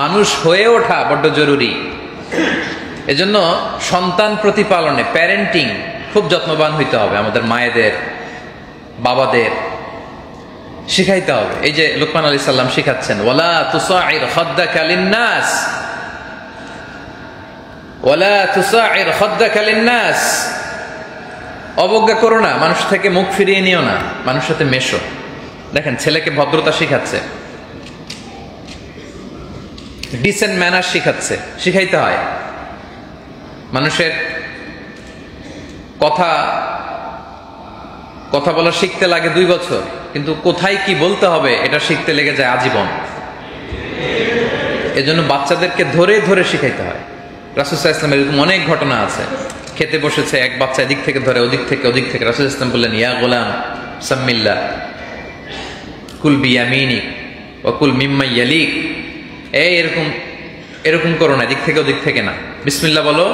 মানুষ হয়ে ওঠা বড্ড জরুরি। এজন্য সন্তান প্রতিপালনে, প্যারেন্টিং খুব যত্নবান হইতে হবে। আমাদের মায়েদের, বাবাদের শিখাইতে হবে। এই যে লুকমান আলাইহিস সালাম শিখাচ্ছেন, ওয়ালা তুসাইর খাদ্দাকা লিন্নাস, ওয়ালা তুসাইর খাদ্দাকা লিন্নাস, অবজ্ঞা করো না, মানুষ থেকে মুখ ফিরিয়ে নিও না, মানুষের সাথে মেশো। দেখেন ছেলেকে ভদ্রতা শিখাচ্ছে, ডিসেন্ট ম্যানার শিখাচ্ছে, শিখাইতে হয়। মানুষের কথা বলা শিখতে লাগে 2 বছর, কিন্তু কোথায় কি বলতে হবে এটা শিখতে লেগে যায় আজীবন। এজন্য বাচ্চাদেরকে ধরে ধরে শিখাইতে হয়। রাসূল সাল্লাল্লাহু আলাইহি ওয়াসাল্লাম এরকম অনেক ঘটনা আছে। খেতে বসেছে, এক বাচ্চা এদিক থেকে ধরে ওদিক থেকে রাসূল সাল্লাল্লাহু আলাইহি ওয়াসাল্লাম বললেন, ইয়া গোলাম সাম্মিল্লাহ কুল বিয়ামিনিক ওয়া কুল মিম্মা ইয়ালিক। এই এরকম করো না, এদিক থেকে ওদিক থেকে না, বিসমিল্লাহ বলো,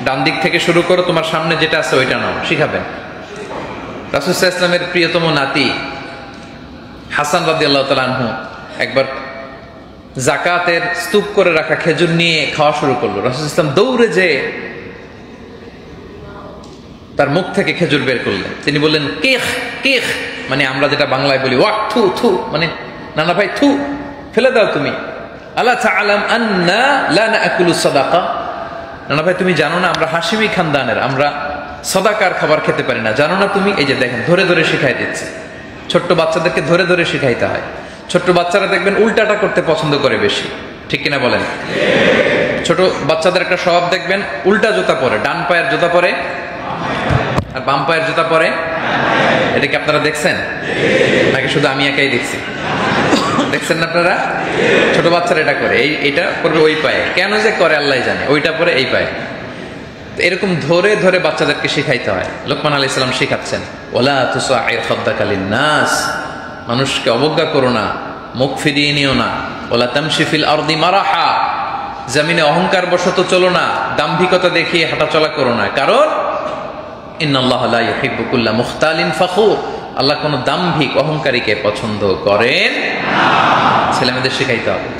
ডান দিক থেকে শুরু করো, তোমার সামনে যেটা আছে ওইটা নাও, শিখাবেন। রাসূল সাল্লাল্লাহু আলাইহি ওয়াসাল্লামের প্রিয়তম নাতি হাসান রাদিয়াল্লাহু তাআলা আনহু একবার যাকাতের স্তূপ করে রাখা খেজুর নিয়ে খাওয়া শুরু করলো। রাসূল সাল্লাল্লাহু আলাইহি ওয়াসাল্লাম দৌড়ে যে তার মুখ থেকে খেজুর বের করলেন। তিনি বললেন কেখ কেখ, মানে আমরা যেটা বাংলায় বলি ওয়াক থু থু, মানে নানা ভাই থু, ফেলে দাও তুমি। আলা তাআলাম আন্না লা নাকুলু সাদাকা, নানা ভাই তুমি জানো না আমরা হাশিমি খানদানের, আমরা সাদাকার খাবার খেতে পারি না, জানো না তুমি? এই যে দেখেন ধরে ধরে শিখাই দিচ্ছে। ছোট্ট বাচ্চাদেরকে ধরে ধরে শিখাইতে হয়। ছোট্ট বাচ্চারা দেখবেন উল্টাটা করতে পছন্দ করে বেশি, ঠিক কিনা বলেন? ছোট বাচ্চাদের একটা স্বভাব দেখবেন, উল্টা জুতা পরে, ডান পায়ের জুতা পরে আর বাম পায়ের জুতা পরে। এটা কি আপনারা দেখছেন নাকি শুধু আমি একাই দেখছি? দেখছেন না আপনারা? ছোট বাচ্চারা এটা করে, এইটা করবে ওই পায়ে, কেন যে করে আল্লাহ জানে, ওইটা পরে এই পায়ে। এরকম ধরে ধরে বাচ্চাদেরকে শিখাইতে হয়। লোকমান আলাইহিস সালাম শিখাচ্ছেন, ওয়ালা তুসাইর খাদ্দাকা লিন্নাস, মানুষকে অবজ্ঞা করো না, মুখ ফিরিয়ে নিও না। ওয়ালা তামশি ফিল আরদি মারাহা, জমিনে অহংকার বশত চলো না, দাম্ভিকতা দেখিয়ে হাঁটাচলা করো না। কারণ ইন্নাল্লাহা লা ইউহিব্বু কুল্লা মুখতালিন ফখুর, আল্লাহ কোনো দাম্ভিক অহংকারীকে পছন্দ করেন না। ছেলেমেয়েদের শিখাইতে হবে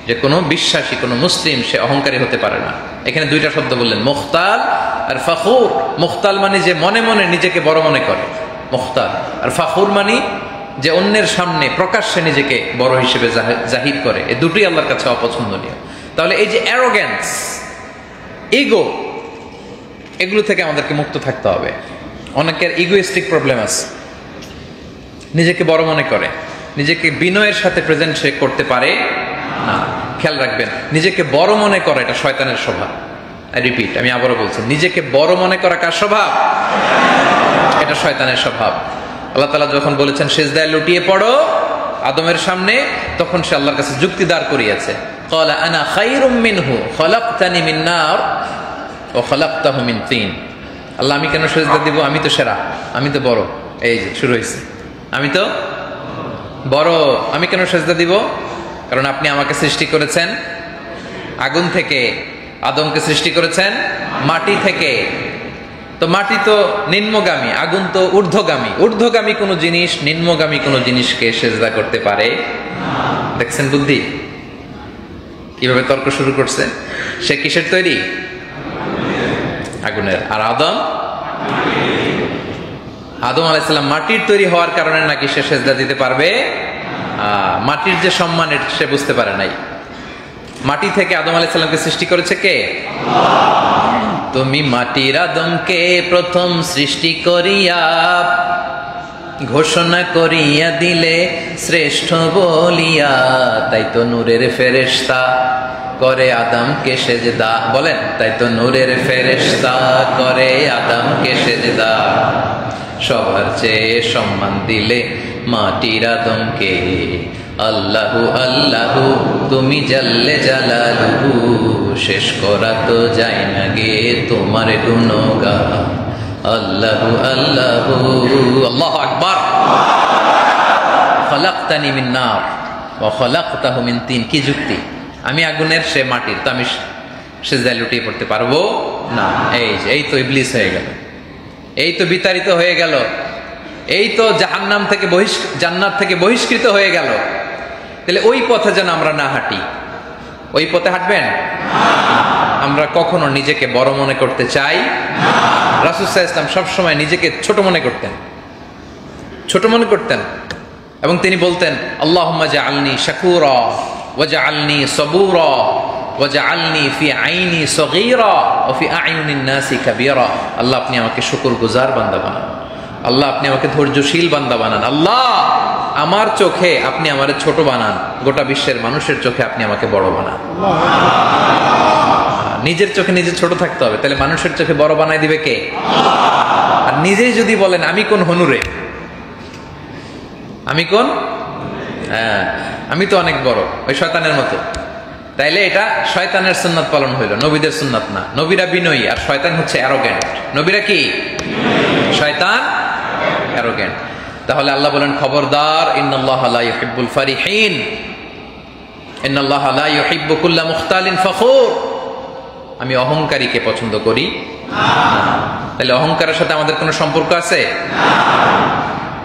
যে কোনো বিশ্বাসী, কোনো মুসলিম সে অহংকারী হতে পারে না। এখানে 2টা শব্দ বললেন, মুখতাল আর ফখুর। মুখতাল মানে যে মনে মনে নিজেকে বড় মনে করে, মুখতাল। আর ফখুর মানে যে অন্যের সামনে প্রকাশ্যে নিজেকে বড় হিসেবে জাহির করে। এই দুটোই আল্লাহর কাছে অপছন্দনীয়। তাহলে এই যে অ্যারোগ্যান্স, ইগো, এগুলো থেকে আমাদেরকে মুক্ত থাকতে হবে। অনেকের ইগোইস্টিক প্রবলেম আছে, নিজেকে বড় মনে করে, নিজেকে বিনয়ের সাথে প্রেজেন্ট সে করতে পারে না। খেয়াল রাখবেন, নিজেকে বড় মনে করা এটা শয়তানের স্বভাব। রিপিট, আমি আবারও বলছি, নিজেকে বড় মনে করা কার স্বভাব? এটা শয়তানের স্বভাব। আল্লাহ তাআলা যখন বলেছেন সিজদায় লুটিয়ে পড়ো আদমের সামনে, তখন সে আল্লাহর কাছে যুক্তি দাঁড় করিয়েছে। ক্বালা আনা খায়রুম মিনহু খলাকতানি মিন নার ওয়া খলাকতাহু মিন তিন। আল্লাহ আমি কেন সিজদা দিব? আমি তো সেরা, আমি তো বড়। এই যে শুরু হয়েছে, আমি তো বড়, আমি কেন সিজদা দিব? কারণ আপনি আমাকে সৃষ্টি করেছেন আগুন থেকে, আদমকে সৃষ্টি করেছেন মাটি থেকে। তো মাটি তো নিম্নগামী, আগুন তো ঊর্ধ্বগামী। ঊর্ধ্বগামী কোনো জিনিস নিম্নগামী কোনো জিনিসকে সিজদা করতে পারে? দেখছেন বুদ্ধি কিভাবে তর্ক শুরু করছে। সে কিসের তৈরি? আগুনের। আর আদম আলাইহিস সালাম মাটির তৈরি হওয়ার কারণে নাকি সে সিজদা দিতে পারবে? মাটির যে সম্মান সে বুঝতে পারে নাই। মাটি থেকে আদম আলাইহিস সালামকে সৃষ্টি করেছে কে? তুমি মাটির আদমকে প্রথম সৃষ্টি করিয়া ঘোষণা করিয়া দিলে শ্রেষ্ঠ বলিয়া, তাই তো নূরের ফেরেশতা করে আদমকে সেজদা। বলেন, তাই তো নূরের ফেরেশতা করে আদমকে সেজদা। সবার চেয়ে সম্মান দিলে মাটির আদমকে। আল্লাহু আল্লাহু তুমি জাল্লে জালালুহু, শেষ করা তো যায় না গে তোমার গুণগান। আল্লাহু আল্লাহু আল্লাহু আকবার। খলাকতানি মিন নার ওয়া খলাকতাহু মিন তিন। কি যুক্তি? আমি আগুনের, সে মাটির, তো আমি সিজদায় লুটিয়ে পড়তে পারবো না। এই তো ইবলিস হয়ে গেল, এই তো বিতাড়িত হয়ে গেল, এই তো জাহান্নাম থেকে জান্নাত থেকে বহিষ্কৃত হয়ে গেল। তাহলে ওই পথে যেন আমরা না হাঁটি। ওই পথে হাঁটবেন? আমরা কখনো নিজেকে বড় মনে করতে চাই। রাসূল সাল্লাল্লাহু আলাইহি ওয়াসাল্লাম সবসময় নিজেকে ছোট মনে করতেন, এবং তিনি বলতেন আল্লাহুম্মা জাআলনি শাকুরা ওয়াজআলনি সাবুরা ওয়াজআলনি ফি আইনি সগীরা ওয়া ফি আ'ইউনিন নাসি কাবীরা। আল্লাহ আপনি আমাকে শুকরগুজার বান্দা বানান, আল্লাহ আপনি আমাকে ধৈর্যশীল বান্দা বানান, আল্লাহ আমার চোখে আপনি আমারে ছোট বানান, গোটা বিশ্বের মানুষের চোখে আপনি আমাকে বড় বানান। নিজের চোখে নিজে ছোট থাকতে হবে, তাহলে মানুষের চোখে বড় বানাই দিবে কে? আর নিজেই যদি বলেন আমি কোন হনুরে, আমি কোন, আমি তো অনেক বড়, ওই শয়তানের মতো, তাইলে এটা শয়তানের সুন্নাত পালন হইল, নবীদের সুন্নাত না। নবীরা বিনয়ী আর শয়তান হচ্ছে অ্যারোগেন্ট। নবীরা কি? শয়তান অ্যারোগেন্ট। তাহলে আল্লাহ বলেন খবরদার, ইন্নাল্লাহা লা ইউহিব্বুল ফারিহিন, ইন্নাল্লাহা লা ইউহিব্বু কুল্লা মুখতালিন ফখুর। আমি অহংকারীকে পছন্দ করি না। তাহলে অহংকারের সাথে আমাদের কোনো সম্পর্ক আছে?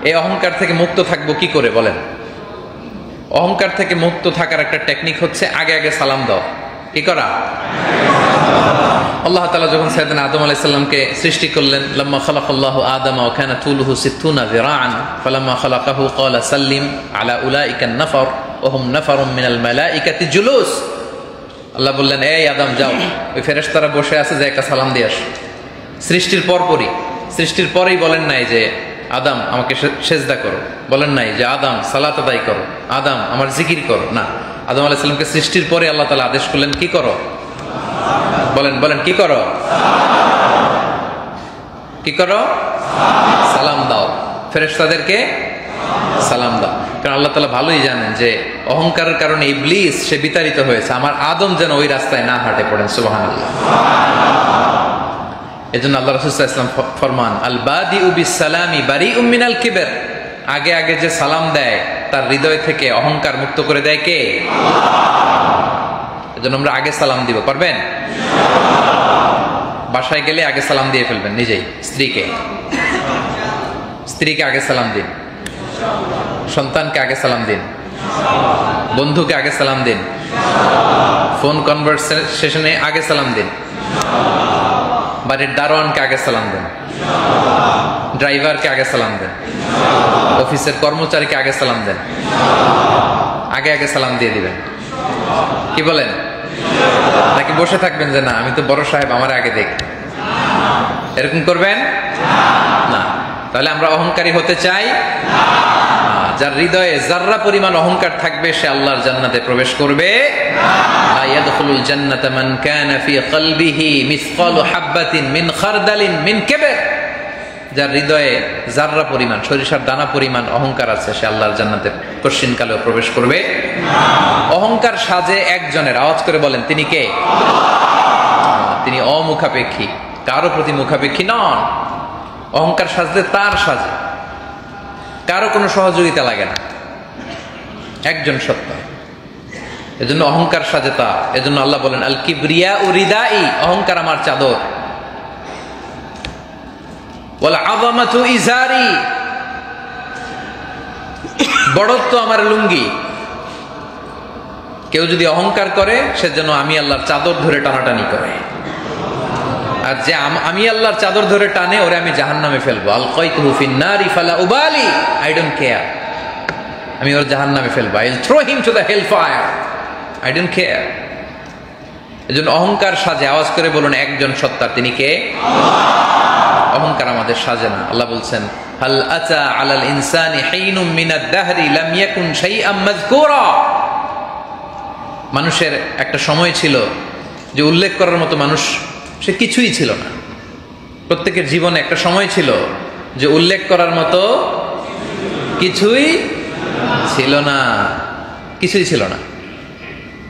এই অহংকার থেকে মুক্ত থাকবো কি করে বলেন? অহংকার থেকে মুক্ত থাকার একটা টেকনিক হচ্ছে আগে আগে সালাম দাও। কি করা? আল্লাহ তাআলা যখন সাইয়েদনা আদম আলাইহিস সালামকে সৃষ্টি করলেন, লাম্মা খালাকাল্লাহু আদামা ওয়া কানা তুলুহু 60 যিরাআন ফালাম্মা খালাকাহু ক্বালা সাল্লিম আলা উলাইকা নাফার ওয়া হুম নাফারুম মিনাল মালাইকাতি জুলুস। আল্লাহ বললেন, এই আদম যাও, ওই ফেরেশতারা বসে আছে, যে একটা সালাম দিয়ে আসো। সৃষ্টির পরেই বলেন নাই যে আদম আমাকে সেজদা করো, বলেন নাই যে আদম সালাত আদায় করো, আদম আমার জিকির করো, না। আদম আলাইহিস সালামকে সৃষ্টির পরে আল্লাহ তাআলা আদেশ করলেন কি করো? বলেন কি করো? কি করো? সালাম দাও, ফেরেশতাদেরকে সালাম দাও। কারণ আল্লাহ তাআলা ভালোই জানেন যে অহংকারের কারণে ইবলিস সে বিতাড়িত হয়েছে, আমার আদম যেন ওই রাস্তায় না হাঁটে। পড়েন সুবহানাল্লাহ। এজন্য আল্লাহ রাসূল সাল্লাল্লাহু আলাইহি ওয়াসাল্লাম ফরমান, আল বাদিউ বিস সালামি বারিউম মিনাল কিবর। আগে আগে যে সালাম দেয় তার হৃদয় থেকে অহংকার মুক্ত করে দেয় কে? আল্লাহ। এজন্য আমরা আগে সালাম দিব, পারবেন? বাসায় গেলে আগে সালাম দিয়ে ফেলবেন নিজেই। স্ত্রীকে আগে সালাম দিন, সন্তানকে আগে সালাম দিন, বন্ধুকে আগে সালাম দিন, ফোন কনভারসেশনে আগে সালাম দিন, বাড়ির দারোয়ানকে আগে সালাম দেন, ড্রাইভারকে আগে সালাম দেন, অফিসের কর্মচারীকে আগে সালাম দেন, আগে আগে সালাম দিয়ে দিবেন। কি বলেন? নাকি বসে থাকবেন যে না আমি তো বড় সাহেব, আমার আগে দেখ, এরকম করবেন না? তাহলে আমরা অহংকারী হতে চাই? যার হৃদয়ে যাররা পরিমাণ অহংকার থাকবে সে আল্লাহর জান্নাতে প্রবেশ করবে লা ইয়াদখুলুল জান্নাতা মান কানা ফি কলবিহি মিসকালু হাববাতিন মিন খারদালিন মিন কিবর। যার হৃদয়ে জাররা পরিমাণ, সরিষার দানা পরিমাণ অহংকার আছে, সে আল্লাহর জান্নাতে কশ্চিনকালেও প্রবেশ করবে। অহংকার সাজে একজনের, আওয়াজ করে বলেন তিনি কে? তিনি অমুখাপেক্ষী, কারো প্রতি মুখাপেক্ষী নন। অহংকার সাজতে তার সাজে, কারো কোনো সহযোগিতা লাগে না, একজন সত্তা। এজন্য অহংকার সাজে তার। এজন্য আল্লাহ বলেন আল কিবরিয়া উরিদাই, অহংকার আমার চাদর। ওয়াল আযামাতু ইজারি, বড়ত্ব আমার লুঙ্গি। কেউ যদি অহংকার করে, সে যেন আমি আল্লাহর চাদর ধরে টানাটানি করে। আর যে আমি আল্লাহর চাদর ধরে টানে, ওরে আমি জাহান্নামে ফেলবো। আলকাইতুহু ফিন-নারি ফালা উবালি, আই ডোন্ট কেয়ার। আমি ওর জাহান্নামে ফেলবো। I will throw him to the hell fire, I don't care. এজন্য অহংকার সাজে, আওয়াজ করে বলুন একজন সত্তা, তিনি কে? অহংকার আমাদের সাজে না। আল্লাহ বলছেন হাল আতা আলাল ইনসানি হিনুম মিনাদ দাহরি লাম ইয়াকুন শাইআম মাযকুরা। মানুষের একটা সময় ছিল যে উল্লেখ করার মতো মানুষ সে কিছুই ছিল না। প্রত্যেকের জীবনে একটা সময় ছিল যে উল্লেখ করার মতো কিছুই ছিল না, কিছুই ছিল না,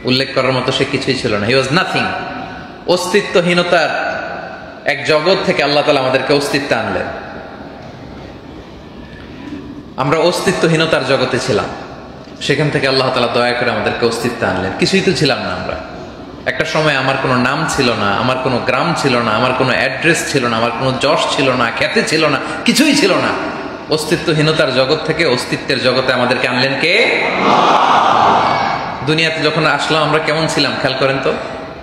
উল্লেখ করার মতো সে কিছুই ছিল না। হি ওয়াজ নাথিং। অস্তিত্বহীনতার এক জগৎ থেকে আল্লাহ তাআলা আমাদেরকে অস্তিত্ব আনলেন। আমরা অস্তিত্বহীনতার জগতে ছিলাম, সেখান থেকে আল্লাহ তাআলা দয়া করে আমাদেরকে অস্তিত্ব আনলেন। কিছুই তো ছিলাম না আমরা। একটা সময় আমার কোনো নাম ছিল না, আমার কোনো গ্রাম ছিল না, আমার কোনো অ্যাড্রেস ছিল না, আমার কোনো যশ ছিল না, খ্যাতি ছিল না, কিছুই ছিল না। অস্তিত্বহীনতার জগৎ থেকে অস্তিত্বের জগতে আমাদেরকে আনলেন কে? দুনিয়াতে যখন আসলাম আমরা কেমন ছিলাম খেয়াল করেন তো।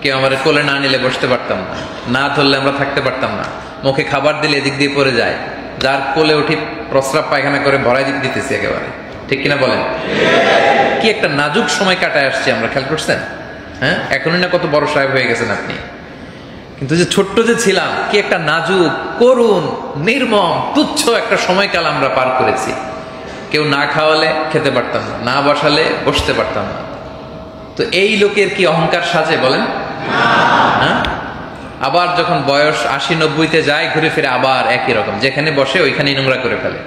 কেউ আমার কোলে না নিলে বসতে পারতাম না, না ধরলে আমরা থাকতে পারতাম না, মুখে খাবার দিলে এদিক দিয়ে পড়ে যায়, যার কোলে উঠি প্রস্রাব পায়খানা করে ভরাই দিতেছি একেবারে, ঠিক কিনা বলেন? কি একটা নাজুক সময় কাটায় আসছি আমরা, খেয়াল করছেন? হ্যাঁ, এখনই না কত বড় সাহেব হয়ে গেছেন আপনি, কিন্তু যে ছোট্ট যে ছিলাম, কি একটা নাজুক, করুণ, নির্মম, তুচ্ছ একটা সময়কাল আমরা পার করেছি। কেউ না খাওয়ালে খেতে পারতাম না, না বসালে বসতে পারতাম না। তো এই লোকের কি অহংকার সাজে বলেন? হ্যাঁ, আবার যখন বয়স 80-90-তে যায়, ঘুরে ফিরে আবার একই রকম, যেখানে বসে ওইখানেই নোংরা করে ফেলে,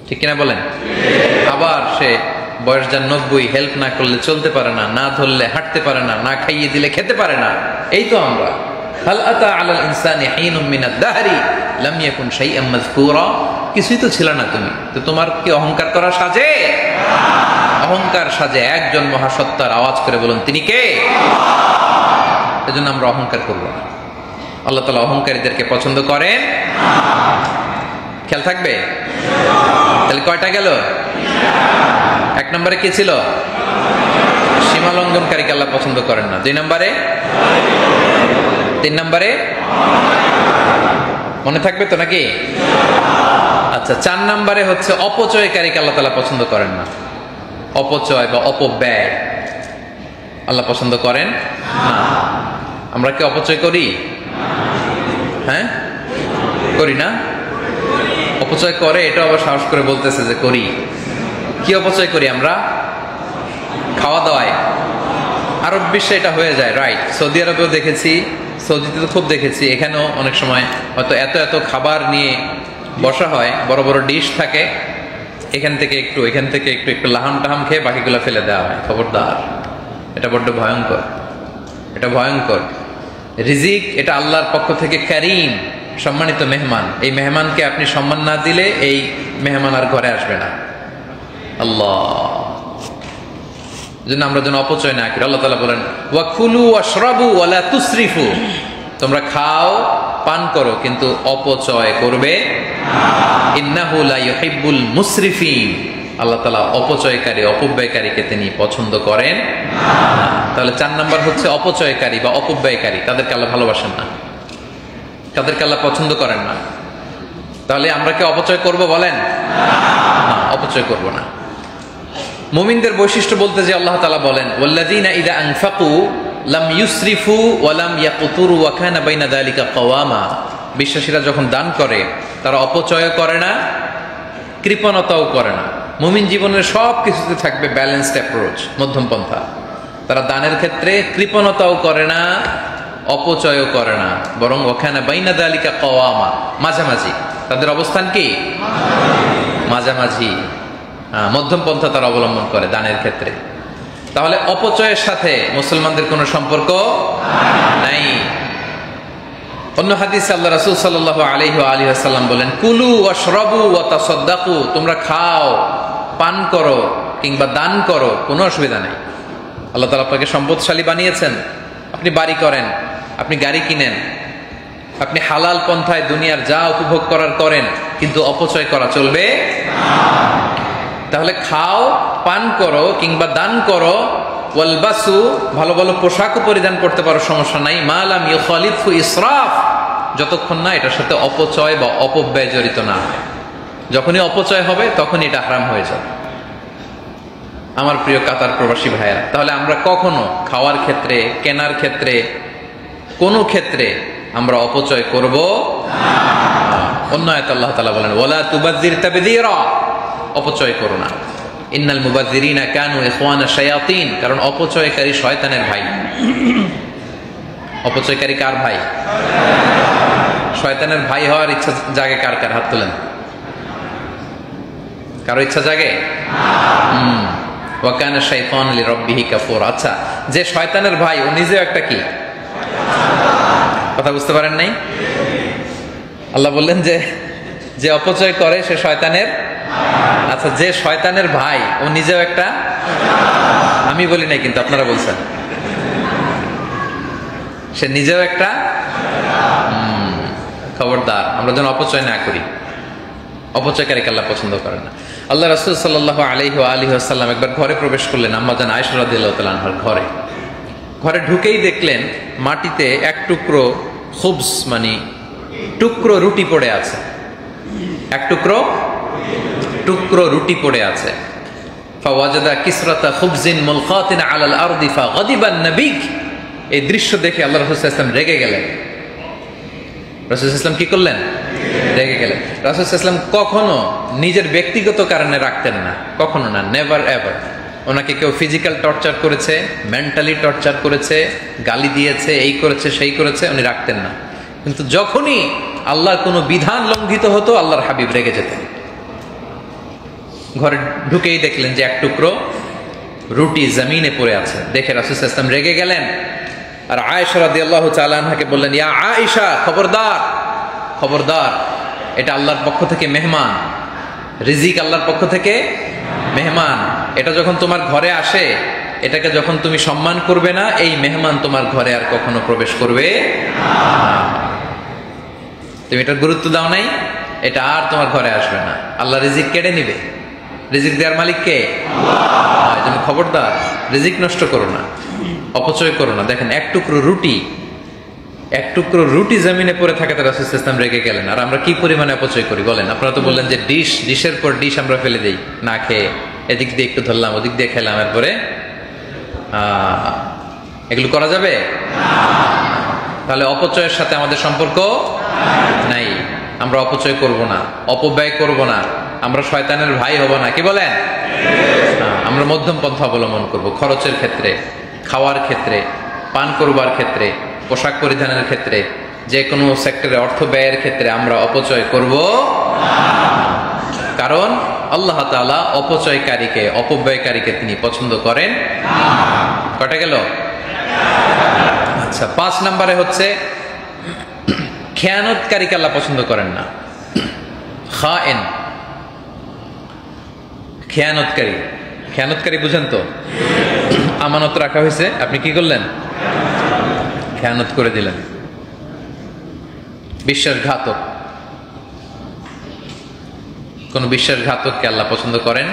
ঠিক কিনা বলেন? আবার সে বয়স যার 90, হেল্প না করলে চলতে পারে না, না ধরলে হাঁটতে পারে না, না খাইয়ে দিলে খেতে পারে না। এই তো আমরা। হাল আতা আলাল ইনসানি হিনুম মিনাদ দাহরি লাম ইয়াকুন শাইআম মাযকুরা। কিছুই তো ছিল না তুমি, তো তোমার কি অহংকার করা সাজে? অহংকার সাজে একজন মহাসত্তার, আওয়াজ করে বলুন তিনি কে? এজন্য আমরা অহংকার করব না। আল্লাহ তাআলা অহংকারীদেরকে পছন্দ করেন। খেয়াল থাকবে? তাহলে কয়টা গেল? 1 নম্বরে কি ছিল? সীমা লঙ্ঘনকারীকে আল্লাহ পছন্দ করেন না। 2 নম্বরে, 3 নম্বরে মনে থাকবে তো নাকি? আচ্ছা, 4 নম্বরে হচ্ছে অপচয়কারীকে আল্লাহ তাআলা পছন্দ করেন না। অপচয় বা অপব্যয় আল্লাহ পছন্দ করেন না। আমরা কি অপচয় করি? হ্যাঁ, করি না? অপচয় করে, এটা আবার সাহস করে বলতেছে যে করি। কি অপচয় করি আমরা? খাওয়া দাওয়ায়। আরব বিশ্বে এটা হয়ে যায়, রাইট? সৌদি আরবেও দেখেছি, সৌদিতে তো খুব দেখেছি, এখানেও অনেক সময় হয়তো এত এত খাবার নিয়ে বসা হয়, বড় বড় ডিশ থাকে, এখান থেকে একটু, এখান থেকে একটু, একটু লাহাম টাহাম খেয়ে বাকিগুলো ফেলে দেওয়া হয়। খবরদার, এটা বড্ড ভয়ঙ্কর, এটা ভয়ঙ্কর। রিজিক এটা আল্লাহর পক্ষ থেকে কারীম, সম্মানিত মেহমান। এই মেহমানকে আপনি সম্মান না দিলে এই মেহমান আর ঘরে আসবে না। আল্লাহ যেন আমরা যেন অপচয় না করি। আল্লাহ তাআলা বলেন ওয়াকুলু ওয়াশরাবু ওয়ালা তুসরিফু, তোমরা খাও পান করো কিন্তু অপচয় করবে ইন্নাহু লা ইউহিব্বুল মুসরিফিন। আল্লাহ তাআলা অপচয়কারী, অপব্যয়কারীকে তিনি পছন্দ করেন না। তাহলে 4 নাম্বার হচ্ছে অপচয়কারী বা অপব্যয়কারী, তাদেরকে আল্লাহ ভালোবাসেন না, তাদেরকে আল্লাহ পছন্দ করেন না। তাহলে আমরা কি অপচয় করব বলেন? না, অপচয় করব না। মুমিনদের বৈশিষ্ট্য বলতে যে আল্লাহ তাআলা বলেন ওয়াল্লাযীনা ইযা আনফাকু লাম ইউসরিফু ওয়া লাম ইয়াকতুরু ওয়া কানা বাইনা যালিকা কাওয়ামা। বিশ্বাসীরা যখন দান করে তারা অপচয় করে না, কৃপণতাও করে না। মুমিন জীবনের সব কিছুতে থাকবে ব্যালেন্সড অ্যাপ্রোচ, মধ্যম পন্থা। তারা দানের ক্ষেত্রে কৃপণতাও করে না, অপচয়ও করে না, বরং ওখানে বাইনা দালিকা কওয়ামা, মাঝামাঝি। তাদের অবস্থান কি? মাঝামাঝি, মধ্যম পন্থা তারা অবলম্বন করে দানের ক্ষেত্রে। তাহলে অপচয়ের সাথে মুসলমানদের কোনো সম্পর্ক নাই। অন্য হাদিসে আল্লাহ রাসূল সাল্লাল্লাহু আলাইহি ওয়া আলিহি ওয়াসাল্লাম বলেন, কুলু ওয়াশরাবু ওয়া তাসাদ্দাকু, তোমরা খাও, পান করো কিংবা দান করো, কোনো অসুবিধা নেই। আল্লাহ তাআলা আপনাকে সম্পদশালী বানিয়েছেন, আপনি বাড়ি করেন, আপনি গাড়ি কিনেন, আপনি হালাল পন্থায় দুনিয়ার যা উপভোগ করার করেন, কিন্তু অপচয় করা চলবে না। তাহলে খাও, পান করো কিংবা দান করো, ওয়ালবাসু, ভালো ভালো পোশাকও পরিধান করতে পারো, সমস্যা নাই, মা লাম ইউখালিফু ইসরাফ, যতক্ষণ না এটার সাথে অপচয় বা অপব্যয় জড়িত না হয়। যখনই অপচয় হবে তখনই এটা হারাম হয়ে যাবে। আমার প্রিয় কাতার প্রবাসী ভাইয়া, তাহলে আমরা কখনো খাওয়ার ক্ষেত্রে, কেনার ক্ষেত্রে, কোনো ক্ষেত্রে আমরা অপচয় করব না। অন্য আয়াতে আল্লাহ তাআলা বলেন, ওয়ালা তুবাযজির তাবযীরা, অপচয় করো না। ইন্নাল মুবাযজিরিনা কানু ইখওয়ানা শায়াতিন, কারণ অপচয়কারী শয়তানের ভাই। অপচয়কারী কার ভাই? শয়তানের ভাই হওয়ার ইচ্ছা জাগে কার কার? হাত তোলেন। কারো ইচ্ছা জাগে? ওয়া কানা শাইতানু লিরাব্বিহি কাফুর। আচ্ছা, যে শয়তানের ভাই ও নিজেও একটা কি? কথা বুঝতে পারেন নাই? আল্লাহ বললেন যে যে অপচয় করে সে শয়তানের। আচ্ছা, যে শয়তানের ভাই ও নিজেও একটা, আমি বলি নাই কিন্তু আপনারা বলছেন, সে নিজেও একটা। খবরদার, আমরা যেন অপচয় না করি। অপচয়কারীকে আল্লাহ পছন্দ করেন না। আল্লাহ রাসূল সাল্লাল্লাহু আলাইহি ওয়া আলিহি ওয়াসাল্লাম একবার ঘরে প্রবেশ করলেন, আম্মা জান আয়েশা রাদিয়াল্লাহু তাআলা আনহার ঘরে। ঘরে ঢুকেই দেখলেন মাটিতে এক টুকরো খুবস, মানে টুকরো রুটি পড়ে আছে। এক টুকরো রুটি পড়ে আছে। ফাওয়াজাদা কিসরাতা খুবজিন মুলকাতিন আলাল আরদি ফাগাদিবা নবী। এই দৃশ্য দেখে আল্লাহ রাসূল সাল্লাল্লাহু আলাইহি ওয়াসাল্লাম রেগে গেলেন। রাসূল সাল্লাল্লাহু আলাইহি ওয়াসাল্লাম কি করলেন? রেগে গেলেন। রাসূল সাল্লাল্লাহু আলাইহি ওয়াসাল্লাম কখনো নিজের ব্যক্তিগত কারণে রাখতেন না, কখনো না, নেভার এভার। ওনাকে কেউ ফিজিক্যাল টর্চার করেছে, মেন্টালি টর্চার করেছে, গালি দিয়েছে, এই করেছে সেই করেছে, উনি রাখতেন না। কিন্তু যখনই আল্লাহর কোনো বিধান লঙ্ঘিত হতো আল্লাহর হাবিব রেগে যেতেন। ঘরে ঢুকেই দেখলেন যে এক টুকরো রুটি জমিনে পড়ে আছে, দেখে রাসূল সাল্লাল্লাহু আলাইহি ওয়াসাল্লাম রেগে গেলেন। আর আয়েশা রাদিয়াল্লাহু তাআলা আনহাকে বললেন, ইয়া আয়েশা, খবরদার, খবরদার, এটা আল্লাহর পক্ষ থেকে মেহমান, রিজিক আল্লাহর পক্ষ থেকে মেহমান। এটা যখন তোমার ঘরে আসে, এটাকে যখন তুমি সম্মান করবে না, এই মেহমান তোমার ঘরে আর কখনো প্রবেশ করবে না। তুমি এটার গুরুত্ব দাও নাই, এটা আর তোমার ঘরে আসবে না। আল্লাহ রিজিক কেড়ে নিবে। রিজিক দেওয়ার মালিক কে? আল্লাহ। এজন্য খবরদার, রিজিক নষ্ট করো না, অপচয় করো না। দেখেন এক টুকরো রুটি জমিনে পড়ে থাকাতে রাসূল সাল্লাল্লাহু আলাইহি ওয়াসাল্লাম রেগে গেলেন। আর আমরা কি পরিমাণে অপচয় করি বলেন? আপনারা তো বললেন যে ডিশের পর ডিশ আমরা ফেলে দেই না খেয়ে, এদিক দিয়ে একটু ধরলাম, ওদিক দিয়ে খেলাম, এরপরে এগুলো করা যাবে? তাহলে অপচয়ের সাথে আমাদের সম্পর্ক নাই। আমরা অপচয় করব না, অপব্যয় করব না, আমরা শয়তানের ভাই হব না। কি বলেন? আমরা মধ্যম পন্থা অবলম্বন করব। খরচের ক্ষেত্রে, খাওয়ার ক্ষেত্রে, পান করবার ক্ষেত্রে, পোশাক পরিধানের ক্ষেত্রে, যে কোনো সেক্টরে অর্থ ব্যয়ের ক্ষেত্রে আমরা অপচয় করব না। কারণ আল্লাহ তাআলা অপচয়কারীকে, অপব্যয়কারীকে তিনি পছন্দ করেন না। কটা গেল? আচ্ছা, 5 নম্বরে হচ্ছে খেয়ানতকারীকে আল্লাহ পছন্দ করেন না। খায়েন, খেয়ানতকারী বুঝেন তো? আমানত রাখা হয়েছে, আপনি কি করলেন? খেয়ানত করে দিলেন। বিশ্বাসঘাতক, কোন বিশ্বাসঘাতককে আল্লাহ পছন্দ করেন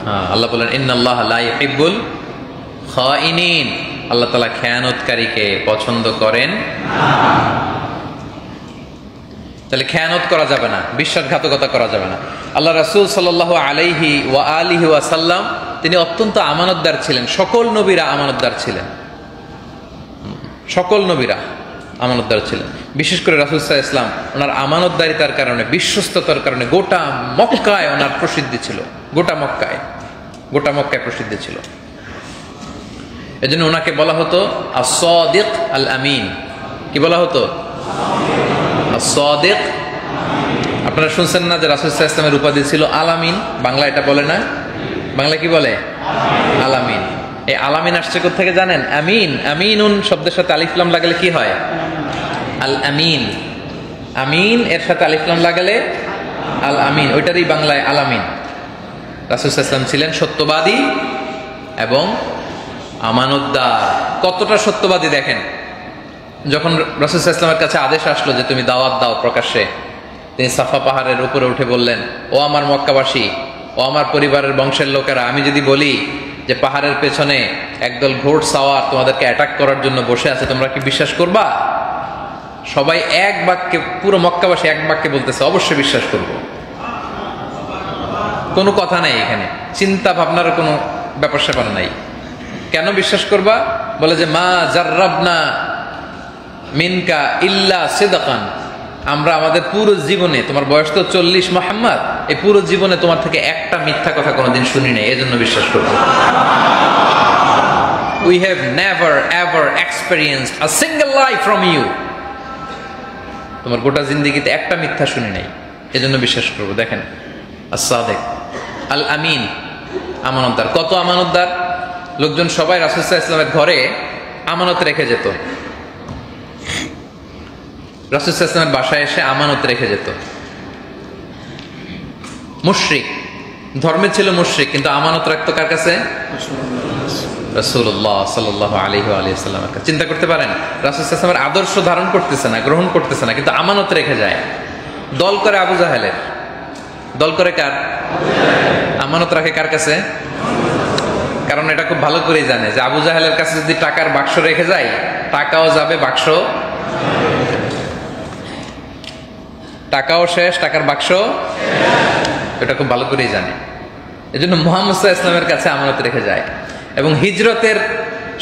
না। আল্লাহ বলেন, ইন্নাল্লাহা লা ইউহিব্বুল খাইনিন, আল্লাহ তাআলা খেয়ানতকারীকে পছন্দ করেন না। তাহলে খেয়ানত করা যাবে না, বিশ্বাসঘাতকতা করা যাবে না। আল্লাহ রাসূল সাল্লাল্লাহু আলাইহি ওয়া আলিহি ওয়াসাল্লাম তিনি অত্যন্ত আমানতদার ছিলেন। সকল নবীরা আমানতদার ছিলেন, সকল নবীরা আমানতদার ছিলেন। বিশেষ করে রাসূল সাল্লাল্লাহু আলাইহি ওয়াসাল্লাম ওনার আমানতদারিতার কারণে, বিশ্বস্ততার কারণে গোটা মক্কায় ওনার প্রসিদ্ধি ছিল। গোটা মক্কায় প্রসিদ্ধি ছিল। এজন্য ওনাকে বলা হতো as-সাদিক আল-আমিন। কি বলা হতো? as-সাদিক। আপনারা শুনছেন না যে রাসূল সাল্লাল্লাহু আলাইহি ওয়াসাল্লামের উপাধি ছিল আল-আমিন? বাংলা এটা বলে না? বাংলা কি বলে? আল-আমিন। এই আল-আমিন আসছে কোথা থেকে জানেন? আমিন, আমিনুন শব্দের সাথে আলিফ লাম লাগালে কি হয়? আল-আমিন। আমিন এর সাথে আলিফ লাম লাগালে আল-আমিন, ওইটারই বাংলায় আল-আমিন। রাসূল সাল্লাল্লাহু আলাইহি ওয়াসাল্লাম ছিলেন সত্যবাদী এবং আমানতদার। কতটা সত্যবাদী দেখেন, যখন রাসূল সাল্লাল্লাহু আলাইহি ওয়াসাল্লামের কাছে আদেশ আসলো যে তুমি দাওয়াত দাও প্রকাশ্যে, তিনি সাফা পাহাড়ের উপরে উঠে বললেন, ও আমার মক্কাবাসী, ও আমার পরিবারের বংশের লোকেরা, আমি যদি বলি যে পাহাড়ের পেছনে একদল ঘোড় সাওয়ার তোমাদেরকে অ্যাটাক করার জন্য বসে আছে, তোমরা কি বিশ্বাস করবা? সবাই এক বাক্যে, পুরো মক্কাবাসী এক বাক্যে বলতেছে অবশ্যই বিশ্বাস করব। কোনো কথা নাই এখানে, চিন্তা ভাবনার কোনো ব্যাপার স্যাপার নাই। কেন বিশ্বাস করবা? বলে যে মা জাররাবনা মিনকা ইল্লা সিদকান, আমরা আমাদের পুরো জীবনে, তোমার বয়স তো 40 মুহাম্মদ, এই পুরো জীবনে তোমার থেকে একটা মিথ্যা কথা কোনোদিন শুনি নাই, এজন্য বিশ্বাস করব। We have never ever experienced a single lie from you. তোমার গোটা জিন্দেগিতে একটা মিথ্যা শুনি নাই, এজন্য বিশ্বাস করব। দেখেন as-সাদিক আল-আমিন, আমানতদার। কত আমানতদার! লোকজন সবাই রাসূল সাল্লাল্লাহু আলাইহি ওয়াসাল্লামের ঘরে আমানত রেখে যেত, রাসূল সাল্লাল্লাহু আলাইহি ওয়াসাল্লামের বাসায় এসে আমানত রেখে যেত। মুশরিক, ধর্মে ছিল মুশরিক, কিন্তু আমানত রাখতো কার কাছে? রাসূলুল্লাহ সাল্লাল্লাহু আলাইহি ওয়া আলিহি ওয়াসাল্লামের কাছে। চিন্তা করতে পারেন, রাসূল সাল্লাল্লাহু আলাইহি ওয়াসাল্লামের আদর্শ ধারণ করতেছে না, গ্রহণ করতেছে না, কিন্তু আমানত রেখে যায়। দল করে আবু জাহেলের, দল করে কার? আমানত রাখে কার কাছে? কারণ এটা খুব ভালো করেই জানে যে আবু জাহেলের কাছে যদি টাকার বাক্স রেখে যায়, টাকাও যাবে, বাক্স, টাকাও শেষ, টাকার বাক্স, এটা খুব ভালো করেই জানে। এজন্য মুহাম্মদ সাল্লাল্লাহু আলাইহি ওয়াসাল্লামের কাছে আমানত রেখে যায়। এবং হিজরতের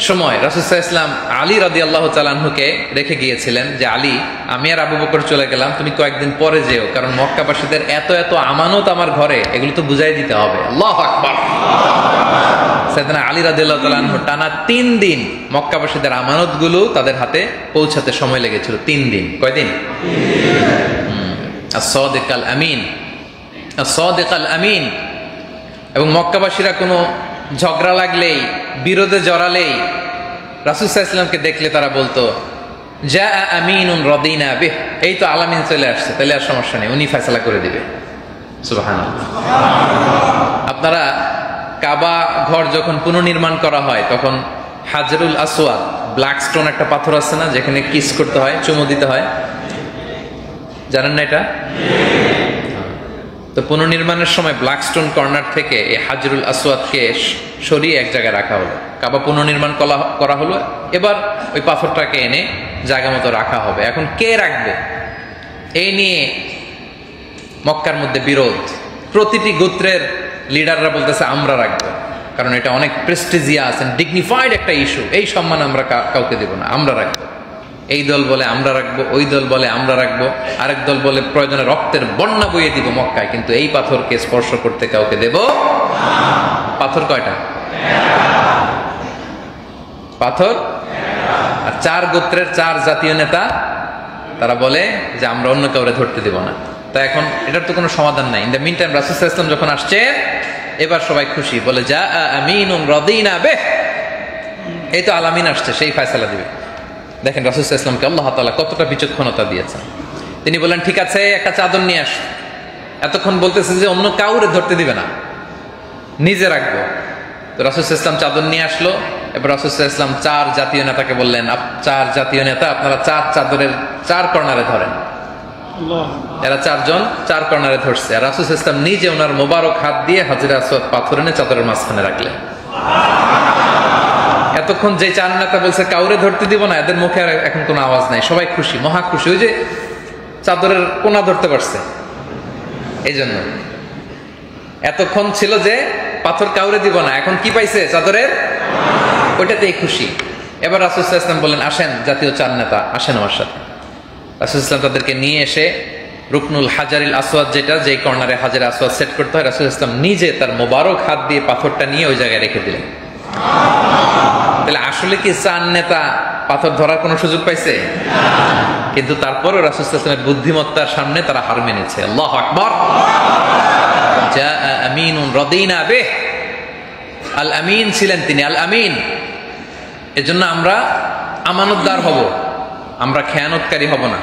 সময় রাসূল সাল্লাল্লাহু আলাইহি ওয়াসাল্লাম আলী রাদিয়াল্লাহু তাআলা আনহুকে রেখে গিয়েছিলেন যে আলী, আমি আর আবু বকর চলে গেলাম, তুমি কয়েকদিন পরে যেও, কারণ মক্কাবাসীদের এত এত আমানত আমার ঘরে, এগুলো তো বুঝাই দিতে হবে। আল্লাহু আকবার। সাইয়েদনা আলী রাদিয়াল্লাহু তাআলা আনহু টানা 3 দিন মক্কাবাসীদের আমানতগুলো তাদের হাতে পৌঁছাতে সময় লেগেছিল। 3 দিন। কয়দিন? as-সাদিক আল-আমিন, as-সাদিক আল-আমিন। এবং মক্কাবাসীরা কোনো ঝগড়া লাগলেই, বিরোধে জড়ালেই রাসূল সাল্লাল্লাহু আলাইহি ওয়াসাল্লামকে দেখলে তারা বলতো জা আমিনুন রাদিনা বিহ, এই তো আলামিন চলে আসছে, তাহলে আর সমস্যা নেই, উনি ফয়সালা করে দিবে। সুবহানাল্লাহ। আপনারা কাবা ঘর যখন পুনর্নির্মাণ করা হয়, তখন হাজরুল আসওয়াদ, ব্ল্যাক স্টোন একটা পাথর আছে না, যেখানে কিস করতে হয়, চুমু দিতে হয়, জানেন না এটা? তো পুনর্নির্মাণের সময় ব্ল্যাক স্টোন কর্নার থেকে এই হাজরুল আসওয়াদকে সরিয়ে এক জায়গায় রাখা হলো। কাবা পুনর্নির্মাণ করা হলো, এবার ওই পাথরটাকে এনে জায়গা মতো রাখা হবে। এখন কে রাখবে, এই নিয়ে মক্কার মধ্যে বিরোধ। প্রতিটি গোত্রের লিডাররা বলতেছে আমরা রাখবো, কারণ এটা অনেক প্রেস্টিজিয়াস এন্ড ডিগনিফাইড একটা ইস্যু, এই সম্মান আমরা কাউকে দেব না, আমরা রাখবো। এই দল বলে আমরা রাখবো, ওই দল বলে আমরা রাখবো, আরেক দল বলে প্রয়োজনে রক্তের বন্যা বইয়ে দিব মক্কায়, কিন্তু এই পাথরকে স্পর্শ করতে কাউকে দেব। পাথর কয়টা? পাথর। আর 4 গোত্রের 4 জাতীয় নেতা, তারা বলে যে আমরা অন্য কাউরে ধরতে দেব না। তা এখন এটার তো কোনো সমাধান নাই। ইন দ্য মিন টাইম রাসূল সাল্লাল্লাহু আলাইহি ওয়াসাল্লাম যখন আসছে, এবার সবাই খুশি, বলে যা আমিনুন রাদিনা বিহ, এই তো আলামিন আসছে, সেই ফয়সালা দিবে। দেখেন রাসূল সাল্লাল্লাহু আলাইহি ওয়াসাল্লামকে আল্লাহ তাআলা কতটা বিচক্ষণতা দিয়েছেন। তিনি বলেন ঠিক আছে, একটা চাদর নিয়ে আস। এতক্ষণ বলতেছে যে অন্য কাউরে ধরতে দিবে না, নিজে রাখবো। তো রাসূল সাল্লাল্লাহু আলাইহি ওয়াসাল্লাম চাদর নিয়ে আসলো। এবার রাসূল সাল্লাল্লাহু আলাইহি ওয়াসাল্লাম 4 জাতীয় নেতাকে বললেন, 4 জাতীয় নেতা আপনারা 4 চাদরের 4 কর্নারে ধরেন। এরা 4 জন 4 কর্নারে ধরছে। আর রাসূল সাল্লাল্লাহু আলাইহি ওয়াসাল্লাম নিজে ওনার মোবারক হাত দিয়ে হাজরে আসওয়াদ পাথর এনে চাদরের মাঝখানে রাখলেন। এতক্ষণ যে 4 নেতা বলছে কাউরে ধরতে দিব না, এদের মুখে আর এখন কোনো আওয়াজ নাই, সবাই খুশি, মহা খুশি। ওই যে চাদরের কোনা ধরতে পারছে, এই জন্য। এতক্ষণ ছিল যে পাথর কাউরে দিব না, এখন কি পাইছে? চাদরের, ওইটাতেই খুশি। এবার রাসূল সাল্লাল্লাহু আলাইহি ওয়াসাল্লাম বললেন আসেন জাতীয় 4 নেতা, আসেন আমার সাথে। রাসূল সাল্লাল্লাহু আলাইহি ওয়াসাল্লাম তাদেরকে নিয়ে এসে রুকনুল হাজারিল আসওয়াদ, যেটা যেই কর্নারে হাজারে আসওয়াদ সেট করতে হয়, রাসূল সাল্লাল্লাহু আলাইহি ওয়াসাল্লাম নিজে তার মোবারক হাত দিয়ে পাথরটা নিয়ে ওই জায়গায় রেখে দিলেন। তাহলে আসলে কি চার নেতা পাথর ধরার কোনো সুযোগ পাইছে? কিন্তু তারপরও রাসূল সাল্লাল্লাহু আলাইহি ওয়াসাল্লামের বুদ্ধিমত্তার সামনে তারা হার মেনেছে। আল্লাহু আকবার। জা আমিনুন রাদিনা বিহ, আল আমিন ছিলেন তিনি, আল আমিন। এজন্য আমরা আমানতদার হব, আমরা খেয়ানতকারী হব না,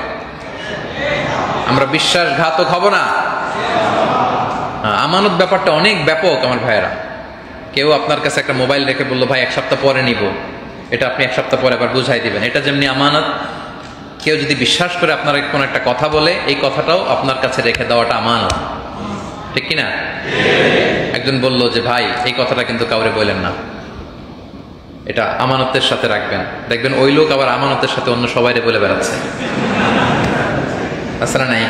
আমরা বিশ্বাসঘাতক হব না। আমানত ব্যাপারটা অনেক ব্যাপক আমার ভাইয়েরা। কেউ আপনার কাছে একটা মোবাইল রেখে বললো ভাই 1 সপ্তাহ পরে নিব, এটা আপনি 1 সপ্তাহ পরে আবার বুঝাই দিবেন, এটা যেমনি আমানত। কেউ যদি বিশ্বাস করে আপনার কোনো একটা কথা বলে, এই কথাটাও আপনার কাছে রেখে দেওয়াটা আমানত, ঠিক কিনা? একজন বলল যে ভাই এই কথাটা কিন্তু কাউরে বলেন না, এটা আমানতের সাথে রাখবেন। দেখবেন ওই লোক আবার আমানতের সাথে অন্য সবাইরে বলে বেড়াচ্ছে, আসলে নাই?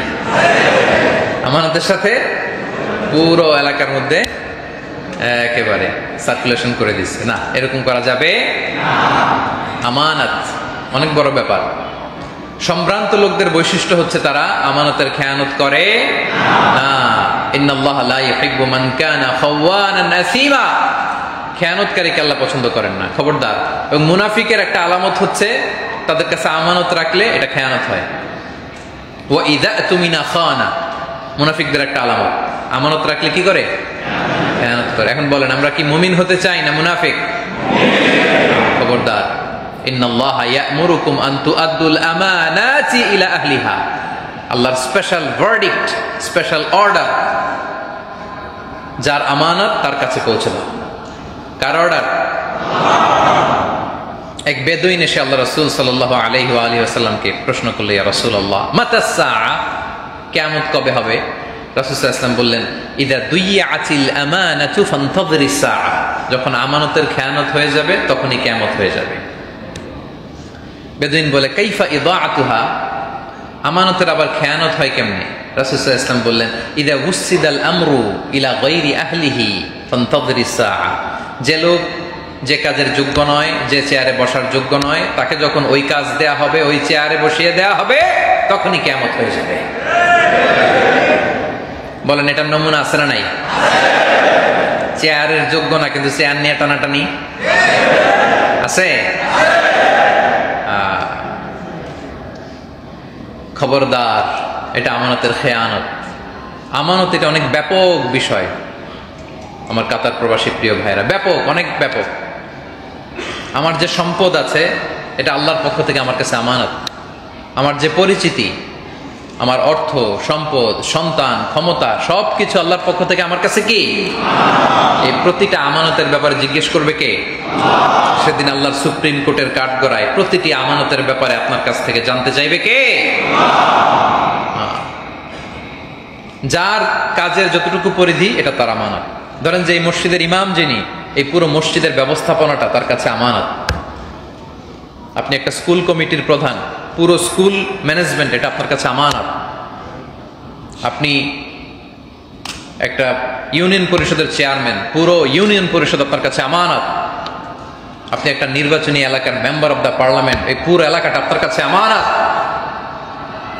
আমানতের সাথে পুরো এলাকার মধ্যে একেবারে সার্কুলেশন করে দিচ্ছে। না, এরকম করা যাবে না। আমানত অনেক বড় ব্যাপার। সম্ভ্রান্ত লোকদের বৈশিষ্ট্য হচ্ছে তারা আমানতের খেয়ানত করে না। ইন্নাল্লাহা লা ইউহিব্বু মান কানা খাওয়ানান আসীমা। খেয়ানতকারীকে আল্লাহ পছন্দ করেন না, খবরদার। এবং মুনাফিকের একটা আলামত হচ্ছে তাদের কাছে আমানত রাখলে এটা খেয়ানত হয়। ওয়া ইযা তুমিনা খানা, মুনাফিকদের একটা আলামত, আমানত রাখলে কি করে? খেয়ানত করে। এখন বলেন আমরা কি মুমিন হতে চাই না মুনাফিক? খবরদার। ইন্নাল্লাহা ইয়া'মুরুকুম আন তুআদ্দুল আমানাতি ইলা আহলিহা। আল্লাহর স্পেশাল ভার্ডিক্ট, স্পেশাল অর্ডার, যার আমানত তার কাছে পৌঁছে দাও। কার অর্ডার? এক বেদুইন এসে আল্লাহ রাসূল সাল্লাল্লাহু আলাইহি ওয়া আলিহি ওয়াসাল্লামকে প্রশ্ন করল, ইয়া রাসূলুল্লাহ মাতাস সাআ, কিয়ামত কবে হবে? রাসূল সাল্লাল্লাহু আলাইহি ওয়াসাল্লাম বললেন, ইযা দুইয়াতিল আমানাতু ফান্তাযিরিস সাআ। যখন আমানতের খেয়ানত হয়ে যাবে তখনই কিয়ামত হয়ে যাবে। বেদুইন বলে, কাইফা ইদাআতুহা, আমানতের আবার খেয়ানত হয় কেমনে? রাসূল সাল্লাল্লাহু আলাইহি ওয়াসাল্লাম বললেন, ইযা উসিদাল আমরু ইলা গায়রি আহলিহি ফান্তাযিরিস সাআ। যে লোক যে কাজের যোগ্য নয়, যে চেয়ারে বসার যোগ্য নয়, তাকে যখন ওই কাজ দেয়া হবে, ওই চেয়ারে বসিয়ে দেয়া হবে, তখনই কিয়ামত হয়ে যাবে। বলেন এটার নমুনা আছে না নাই? চেয়ারের যোগ্য না কিন্তু চেয়ার নিয়ে টানাটানি আছে। খবরদার, এটা আমানতের খেয়ানত। আমানত এটা অনেক ব্যাপক বিষয় আমার কাতার প্রবাসী প্রিয় ভাইরা, ব্যাপক, অনেক ব্যাপক। আমার যে সম্পদ আছে এটা আল্লাহর পক্ষ থেকে আমার কাছে আমানত। আমার যে পরিচিতি, আমার অর্থ, সম্পদ, সন্তান, ক্ষমতা, সবকিছু আল্লাহর পক্ষ থেকে আমার কাছে কি? এই প্রতিটা আমানতের ব্যাপারে জিজ্ঞেস করবে কে? সেদিন আল্লাহর সুপ্রিম কোর্টের কাঠগড়ায় প্রতিটি আমানতের ব্যাপারে আপনার কাছ থেকে জানতে চাইবে কে? যার কাজের যতটুকু পরিধি এটা তার আমানত। ধরেন যে এই মসজিদের ইমাম যিনি, এই পুরো মসজিদের ব্যবস্থাপনাটা তার কাছে আমানত। আপনি একটা স্কুল কমিটির প্রধান, পুরো স্কুল ম্যানেজমেন্ট এটা আপনার কাছে আমানত। আপনি একটা ইউনিয়ন পরিষদের চেয়ারম্যান, পুরো ইউনিয়ন পরিষদ আপনার কাছে আমানত। আপনি একটা নির্বাচনী এলাকার মেম্বার অব দ্য পার্লামেন্ট, এই পুরো এলাকাটা আপনার কাছে আমানত।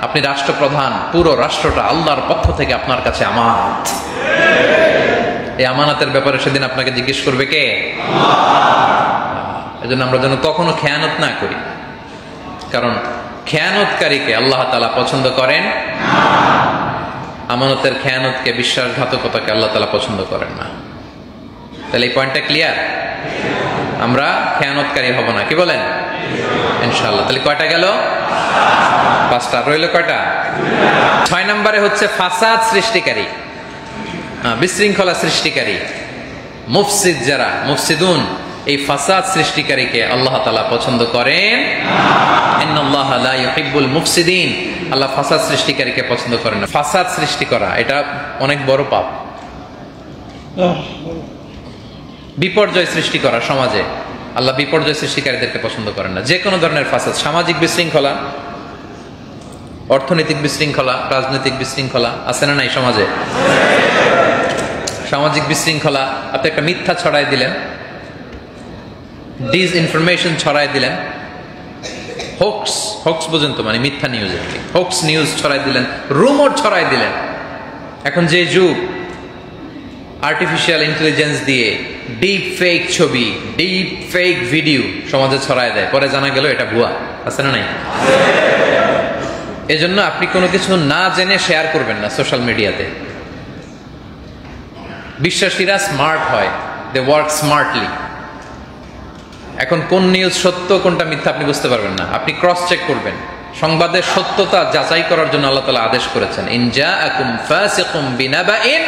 আপনি রাষ্ট্রপ্রধান, পুরো রাষ্ট্রটা আল্লাহর পক্ষ থেকে আপনার কাছে আমানত। এই আমানতের ব্যাপারে সেদিন আপনাকে জিজ্ঞেস করবে কে? এজন্য আমরা যেন কখনো খেয়ানত না করি, কারণ খেয়ানতকারীকে আল্লাহ তাআলা পছন্দ করেন না। আমানতের খেয়ানতকে, বিশ্বাসঘাতকতাকে আল্লাহ তাআলা পছন্দ করেন না। তাহলে এই পয়েন্টটা ক্লিয়ার? আমরা খেয়ানতকারী হব না, কি বলেন? ইনশাআল্লাহ। তাহলে কয়টা গেল? 5টা। রইল কয়টা? 6 নম্বরে হচ্ছে ফাসাদ সৃষ্টিকারী, বিশৃঙ্খলা সৃষ্টিকারী, মুফসিদ যারা, মুফসিদুন, এই ফাসাদ সৃষ্টিকারীকে আল্লাহ তাআলা পছন্দ করেন না। ইন্নাল্লাহা লা ইউহিব্বুল মুফসিদিন। আল্লাহ ফাসাদ সৃষ্টিকারীকে পছন্দ করেন না। ফাসাদ সৃষ্টি করা এটা অনেক বড় পাপ। বিপর্যয় সৃষ্টি করা সমাজে, আল্লাহ বিপর্যয় সৃষ্টিকারীদেরকে পছন্দ করেন না। যে কোনো ধরনের ফাসাদ, সামাজিক বিশৃঙ্খলা, অর্থনৈতিক বিশৃঙ্খলা, রাজনৈতিক বিশৃঙ্খলা আছে না নাই সমাজে? সামাজিক বিশৃঙ্খলা, আপনি একটা মিথ্যা ছড়াই দিলেন, ডিসইনফরমেশন ছড়াই দিলেন, হোক্স, হোক্স পর্যন্ত মানে মিথ্যা নিউজ, হোক্স নিউজ ছড়াই দিলেন, রুমর ছড়াই দিলেন। এখন যে যুগ, আর্টিফিশিয়াল ইন্টেলিজেন্স দিয়ে ডিপ ফেক ছবি, ডিপ ফেক ভিডিও সমাজে ছড়ায় দেয়, পরে জানা গেল এটা ভুয়া। আছে না নাই? এজন্য আপনি কোনো কিছু না জেনে শেয়ার করবেন না সোশ্যাল মিডিয়াতে। বিশ্বাসীরা স্মার্ট হয়, দে ওয়ার্ক স্মার্টলি। এখন কোন নিউজ সত্য কোনটা মিথ্যা আপনি বুঝতে পারবেন না, আপনি ক্রস চেক করবেন। সংবাদের সত্যতা যাচাই করার জন্য আল্লাহ তাআলা আদেশ করেছেন, ইন জাআকুম ফাসিকুম বিনাবাইন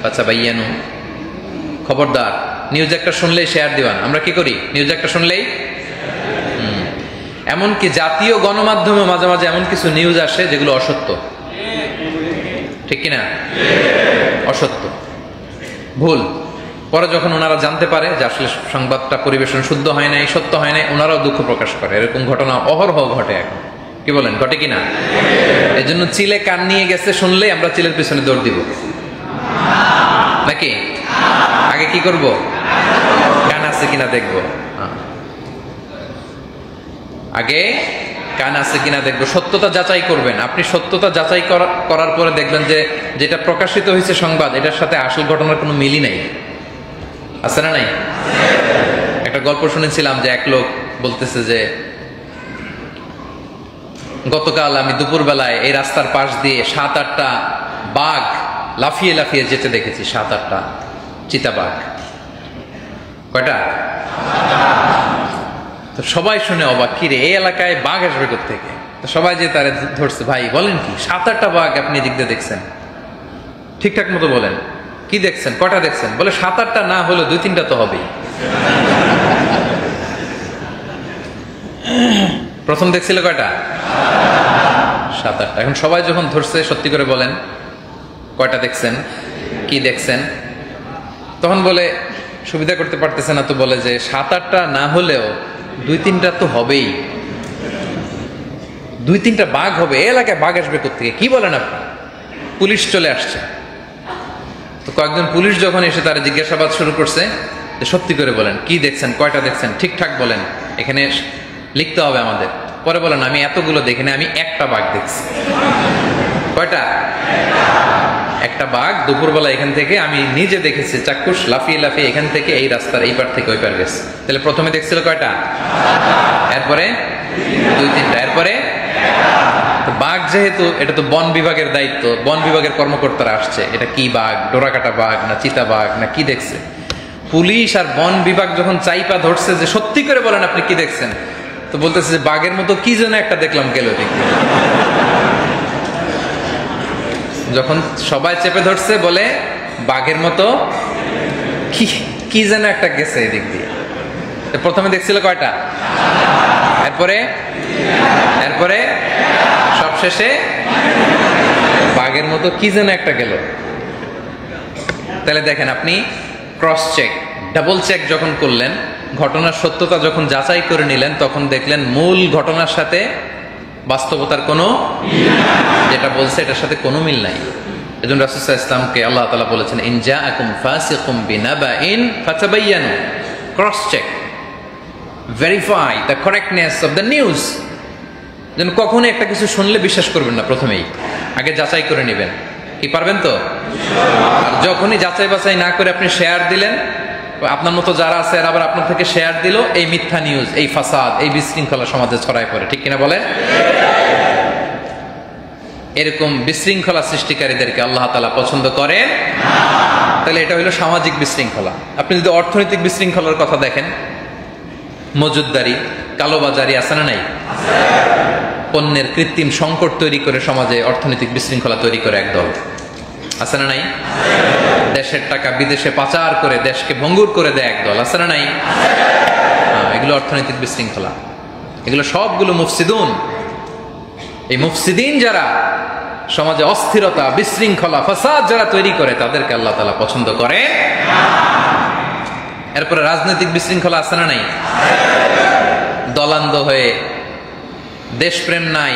ফাতাবায়ানু। খবরদার, নিউজ একটা শুনলেই শেয়ার দিবেন। আমরা কি করি? নিউজ একটা শুনলেই, এমনকি জাতীয় গণমাধ্যমে মাঝে মাঝে এমন কিছু নিউজ আসে যেগুলো অসত্য, ঠিক কিনা? অসত্য, ভুল। পরে যখন ওনারা জানতে পারে যে আসলে সংবাদটা পরিবেশন শুদ্ধ হয় নাই, সত্য হয় নাই, ওনারাও দুঃখ প্রকাশ করে। এরকম ঘটনা অহরহ ঘটে এখন। কি বলেন, ঘটে কিনা? এই জন্য চিলে কান নিয়ে গেছে শুনলেই আমরা চিলের পিছনে দৌড় দিব নাকি? আগে কি করব? কান আছে কিনা দেখবো, আগে কান আছে কিনা দেখবো। সত্যতা যাচাই করবেন। আপনি সত্যতা যাচাই করার পরে দেখবেন যে যেটা প্রকাশিত হয়েছে সংবাদ, এটার সাথে আসল ঘটনার কোনো মিলই নাই। আছে না নাই? একটা গল্প শুনেছিলাম যে এক লোক বলতেছে যে গতকাল আমি দুপুরবেলায় এই রাস্তার পাশ দিয়ে 7-8টা বাঘ লাফিয়ে লাফিয়ে যেতে দেখেছি। 7-8টা চিতাবাঘ। কয়টা? তো সবাই শুনে অবাক, কি রে, এই এলাকায় বাঘ আসবে কোত্থেকে? তো সবাই যে তারে ধরছে, ভাই বলেন কি 7-8টা বাঘ আপনি এদিক দিয়ে দেখছেন? ঠিকঠাক মতো বলেন, কি দেখছেন, কটা দেখছেন? বলে 7-8টা না হলো 2-3টা তো হবেই। প্রথম দেখছিল কয়টা? 7-8টা। এখন সবাই যখন ধরছে, সত্যি করে বলেন কয়টা দেখছেন, কি দেখছেন? তখন বলে সুবিধা করতে পারতেছে না, তো বলে যে 7-8টা না হলেও 2-3টা তো হবেই। 2-3টা বাঘ হবে, এই এলাকায় বাঘ আসবে কোত্থেকে? কি বলেন আপনি? পুলিশ চলে আসছে। তো কয়েকজন পুলিশ যখন এসে তারা জিজ্ঞাসাবাদ শুরু করছে, যে সত্যি করে বলেন, কি দেখছেন, কয়টা দেখছেন, ঠিকঠাক বলেন, এখানে লিখতে হবে আমাদের। পরে বলেন, আমি এতগুলো দেখিনি, আমি একটা বাঘ দেখছি। কয়টা? একটা বাঘ দুপুরবেলা এখান থেকে আমি নিজে দেখেছি, চাক্ষুষ লাফিয়ে লাফিয়ে এখান থেকে এই রাস্তার এই পার থেকে ওই পার গেছে। তাহলে প্রথমে দেখছিল কয়টা? এরপরে 2-3টা, এরপরে বাঘ। যেহেতু এটা তো বন বিভাগের দায়িত্ব, বন বিভাগের কর্মকর্তারা আসছে, এটা কি বাঘ, ডোরাকাটা বাঘ না চিতা বাঘ না কি দেখছে? পুলিশ আর বন বিভাগ যখন চাইপা ধরছে যে সত্যি করে বলেন আপনি কি দেখছেন, তো বলতেছে যে বাঘের মতো কি যেন একটা দেখলাম, গেল দিক। যখন সবাই চেপে ধরছে, বলে বাঘের মতো কি যেন একটা গেছে এদিক দিয়ে। প্রথমে দেখছিল কয়টা? এরপরে সবশেষে বাঘের মতো কি যেন একটা গেল। তাহলে দেখেন, আপনি ক্রস চেক, ডাবল চেক যখন করলেন, ঘটনার সত্যতা যখন যাচাই করে নিলেন, তখন দেখলেন মূল ঘটনার সাথে বাস্তবতার কোনো, যেটা বলছে এটার সাথে কোনো মিল নাই। এজন্য রাসূল সাল্লাল্লাহু আলাইহি ওয়াসাল্লামকে আল্লাহ তাআলা বলেছেন, in জাআকুম ফাসিকুম বিনাবাইন ফাতাবায়ানু। Cross check, verify the correctness of the news. যেন কখনো একটা কিছু শুনলে বিশ্বাস করবেন না, প্রথমেই আগে যাচাই করে নেবেন। কি পারবেন তো? আর যখনই যাচাই বাছাই না করে আপনি শেয়ার দিলেন, আপনার মতো যারা আছে আবার আপনার থেকে শেয়ার দিল, এই মিথ্যা নিউজ, এই ফাসাদ, এই বিশৃঙ্খলা সমাজে ছড়ায় পড়ে। ঠিক কিনা বলেন? এরকম বিশৃঙ্খলা সৃষ্টিকারীদেরকে আল্লাহ তাআলা পছন্দ করেন। তাহলে এটা হলো সামাজিক বিশৃঙ্খলা। আপনি যদি অর্থনৈতিক বিশৃঙ্খলার কথা দেখেন, মজুদদারি, কালোবাজারি আছে না নাই? পণ্যের কৃত্রিম সংকট তৈরি করে সমাজে অর্থনৈতিক বিশৃঙ্খলা তৈরি করে একদল, আছে না নাই? দেশের টাকা বিদেশে পাচার করে দেশকে ভঙ্গুর করে দেয় একদল, আছে না নাই? এগুলো অর্থনৈতিক বিশৃঙ্খলা। এগুলো সবগুলো মুফসিদুন। এই মুফসিদিন যারা সমাজে অস্থিরতা, বিশৃঙ্খলা, ফাসাদ যারা তৈরি করে, তাদেরকে আল্লাহ তাআলা পছন্দ করে। এরপরে রাজনৈতিক বিশৃঙ্খলা আছে না নাই? দলান্ধ হয়ে, দেশপ্রেম নাই,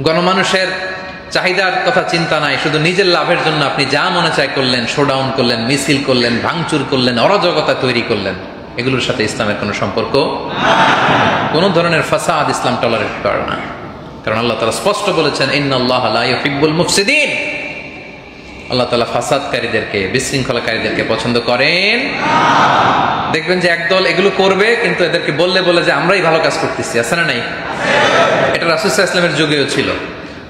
গণমানুষের চাহিদার কথা চিন্তা নাই, শুধু নিজের লাভের জন্য আপনি যা মনে চায় করলেন, শোডাউন করলেন, মিছিল করলেন, ভাঙচুর করলেন, অরাজকতা তৈরি করলেন। এগুলোর সাথে ইসলামের কোনো সম্পর্ক, কোন ধরনের ফাসাদ ইসলাম টলারেট করে না। কারণ আল্লাহ তাআলা স্পষ্ট বলেছেন, ইন্নাল্লাহা লা ইউহিব্বুল মুফসিদিন। আল্লাহ তাআলা ফাসাদকারীদেরকে, বিশৃঙ্খলাকারীদেরকে পছন্দ করেন। দেখবেন যে একদল এগুলো করবে, কিন্তু এদেরকে বললে বলে যে আমরাই ভালো কাজ করতেছি, আছে না নাই? এটা রাসূল সাল্লাল্লাহু আলাইহি ওয়াসাল্লামের যুগেও ছিল।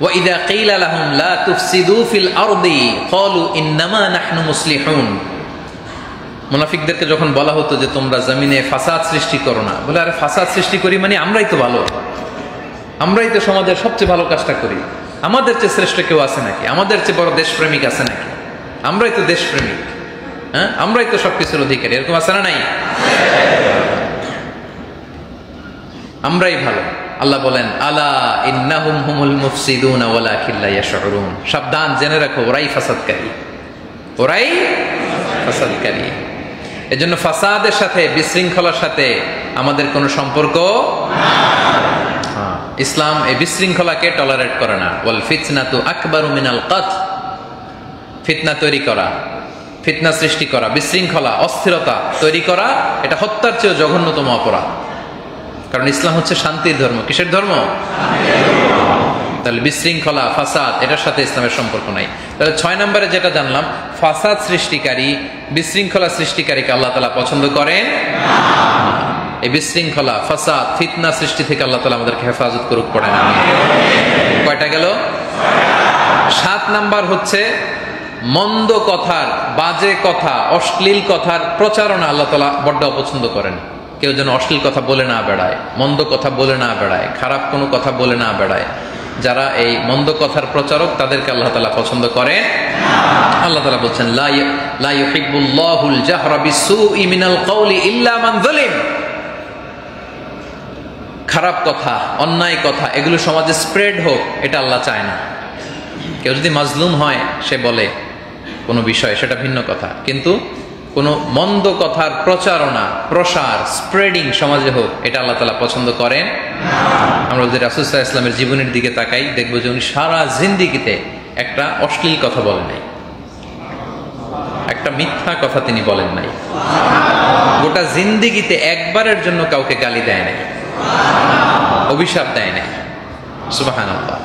ওয়া ইযা কিলা লাহুম লা তুফসিদু ফিল আরদি ক্বালু ইন্নামা নাহনু মুসলিহুন। মুনাফিকদেরকে যখন বলা হতো যে তোমরা জমিনে ফাসাদ সৃষ্টি করো না, বলে আরে ফাসাদ সৃষ্টি করি মানে আমরাই তো ভালো, আমরাই তো সমাজের সবচেয়ে ভালো কাজটা করি, আমাদের চেয়ে শ্রেষ্ঠ কেউ আছে নাকি? আমাদের চেয়ে বড় দেশপ্রেমিক আছে নাকি? আমরাই তো দেশপ্রেমিক, হ্যাঁ, আমরাই তো সবকিছুর অধিকারী, এরকম আছে না নাই? আমরাই ভালো। আল্লাহ বলেন আলা ইন্নাহুম হুমুল মুফসিদুনা ওয়ালাকিন লা ইয়াশউরুন। সাবধান, জেনে রাখো ওরাই ফাসাদকারী, ওরাই ফাসাদকারী। এজন্য ফাসাদের সাথে, বিশৃঙ্খলার সাথে আমাদের কোনো সম্পর্ক ইসলাম এই বিশৃঙ্খলাকে টলারেট করে না। ওয়াল ফিতনাতু আকবারু মিনাল কাতল। ফিতনা তৈরি করা, ফিতনা সৃষ্টি করা, বিশৃঙ্খলা, অস্থিরতা তৈরি করা, এটা হত্যার চেয়ে জঘন্যতম অপরাধ। কারণ ইসলাম হচ্ছে শান্তির ধর্ম। কিসের ধর্ম? তাহলে বিশৃঙ্খলা, ফাসাদ, এটার সাথে ইসলামের সম্পর্ক নাই। তাহলে 6 নম্বরে যেটা জানলাম, ফাসাদ সৃষ্টিকারী, বিশৃঙ্খলা সৃষ্টিকারীকে আল্লাহ তাআলা পছন্দ করেন। এই বিশৃঙ্খলা, ফাসাদ, ফিতনা সৃষ্টি থেকে আল্লাহ তাআলা আমাদেরকে হেফাজত করুক, পড়েন আমিন। কয়টা গেল? 7 নাম্বার হচ্ছে মন্দ কথার, বাজে কথা, অশ্লীল কথার প্রচারণা আল্লাহ তাআলা বড্ড অপছন্দ করেন। কেউ যেন অশ্লীল কথা বলে না বেড়ায়, মন্দ কথা বলে না বেড়ায়, খারাপ কোনো কথা বলে না বেড়ায়। যারা এই মন্দ কথার প্রচারক, তাদেরকে আল্লাহ তাআলা পছন্দ করেন। আল্লাহ তাআলা বলছেন লা ইউহিব্বুল্লাহুল জাহরা বিসসুই মিনাল কওলি ইল্লা মান যালিম। খারাপ কথা, অন্যায় কথা, এগুলো সমাজে স্প্রেড হোক, এটা আল্লাহ চায় না। কেউ যদি মাজলুম হয়, সে বলে কোনো বিষয়, সেটা ভিন্ন কথা, কিন্তু কোনো মন্দ কথার প্রচারণা, প্রসার, স্প্রেডিং সমাজে হোক, এটা আল্লাহ তাআলা পছন্দ করেন। আমরা যদি রাসূল সাল্লাল্লাহু আলাইহি ওয়াসাল্লামের জীবনের দিকে তাকাই, দেখবো যে উনি সারা জিন্দেগিতে একটা অশ্লীল কথা বলেন নাই, একটা মিথ্যা কথা তিনি বলেন নাই। গোটা জিন্দেগিতে একবারের জন্য কাউকে গালি দেয় নাই, অভিশাপ দেয় নাই। সুবহানাল্লাহ।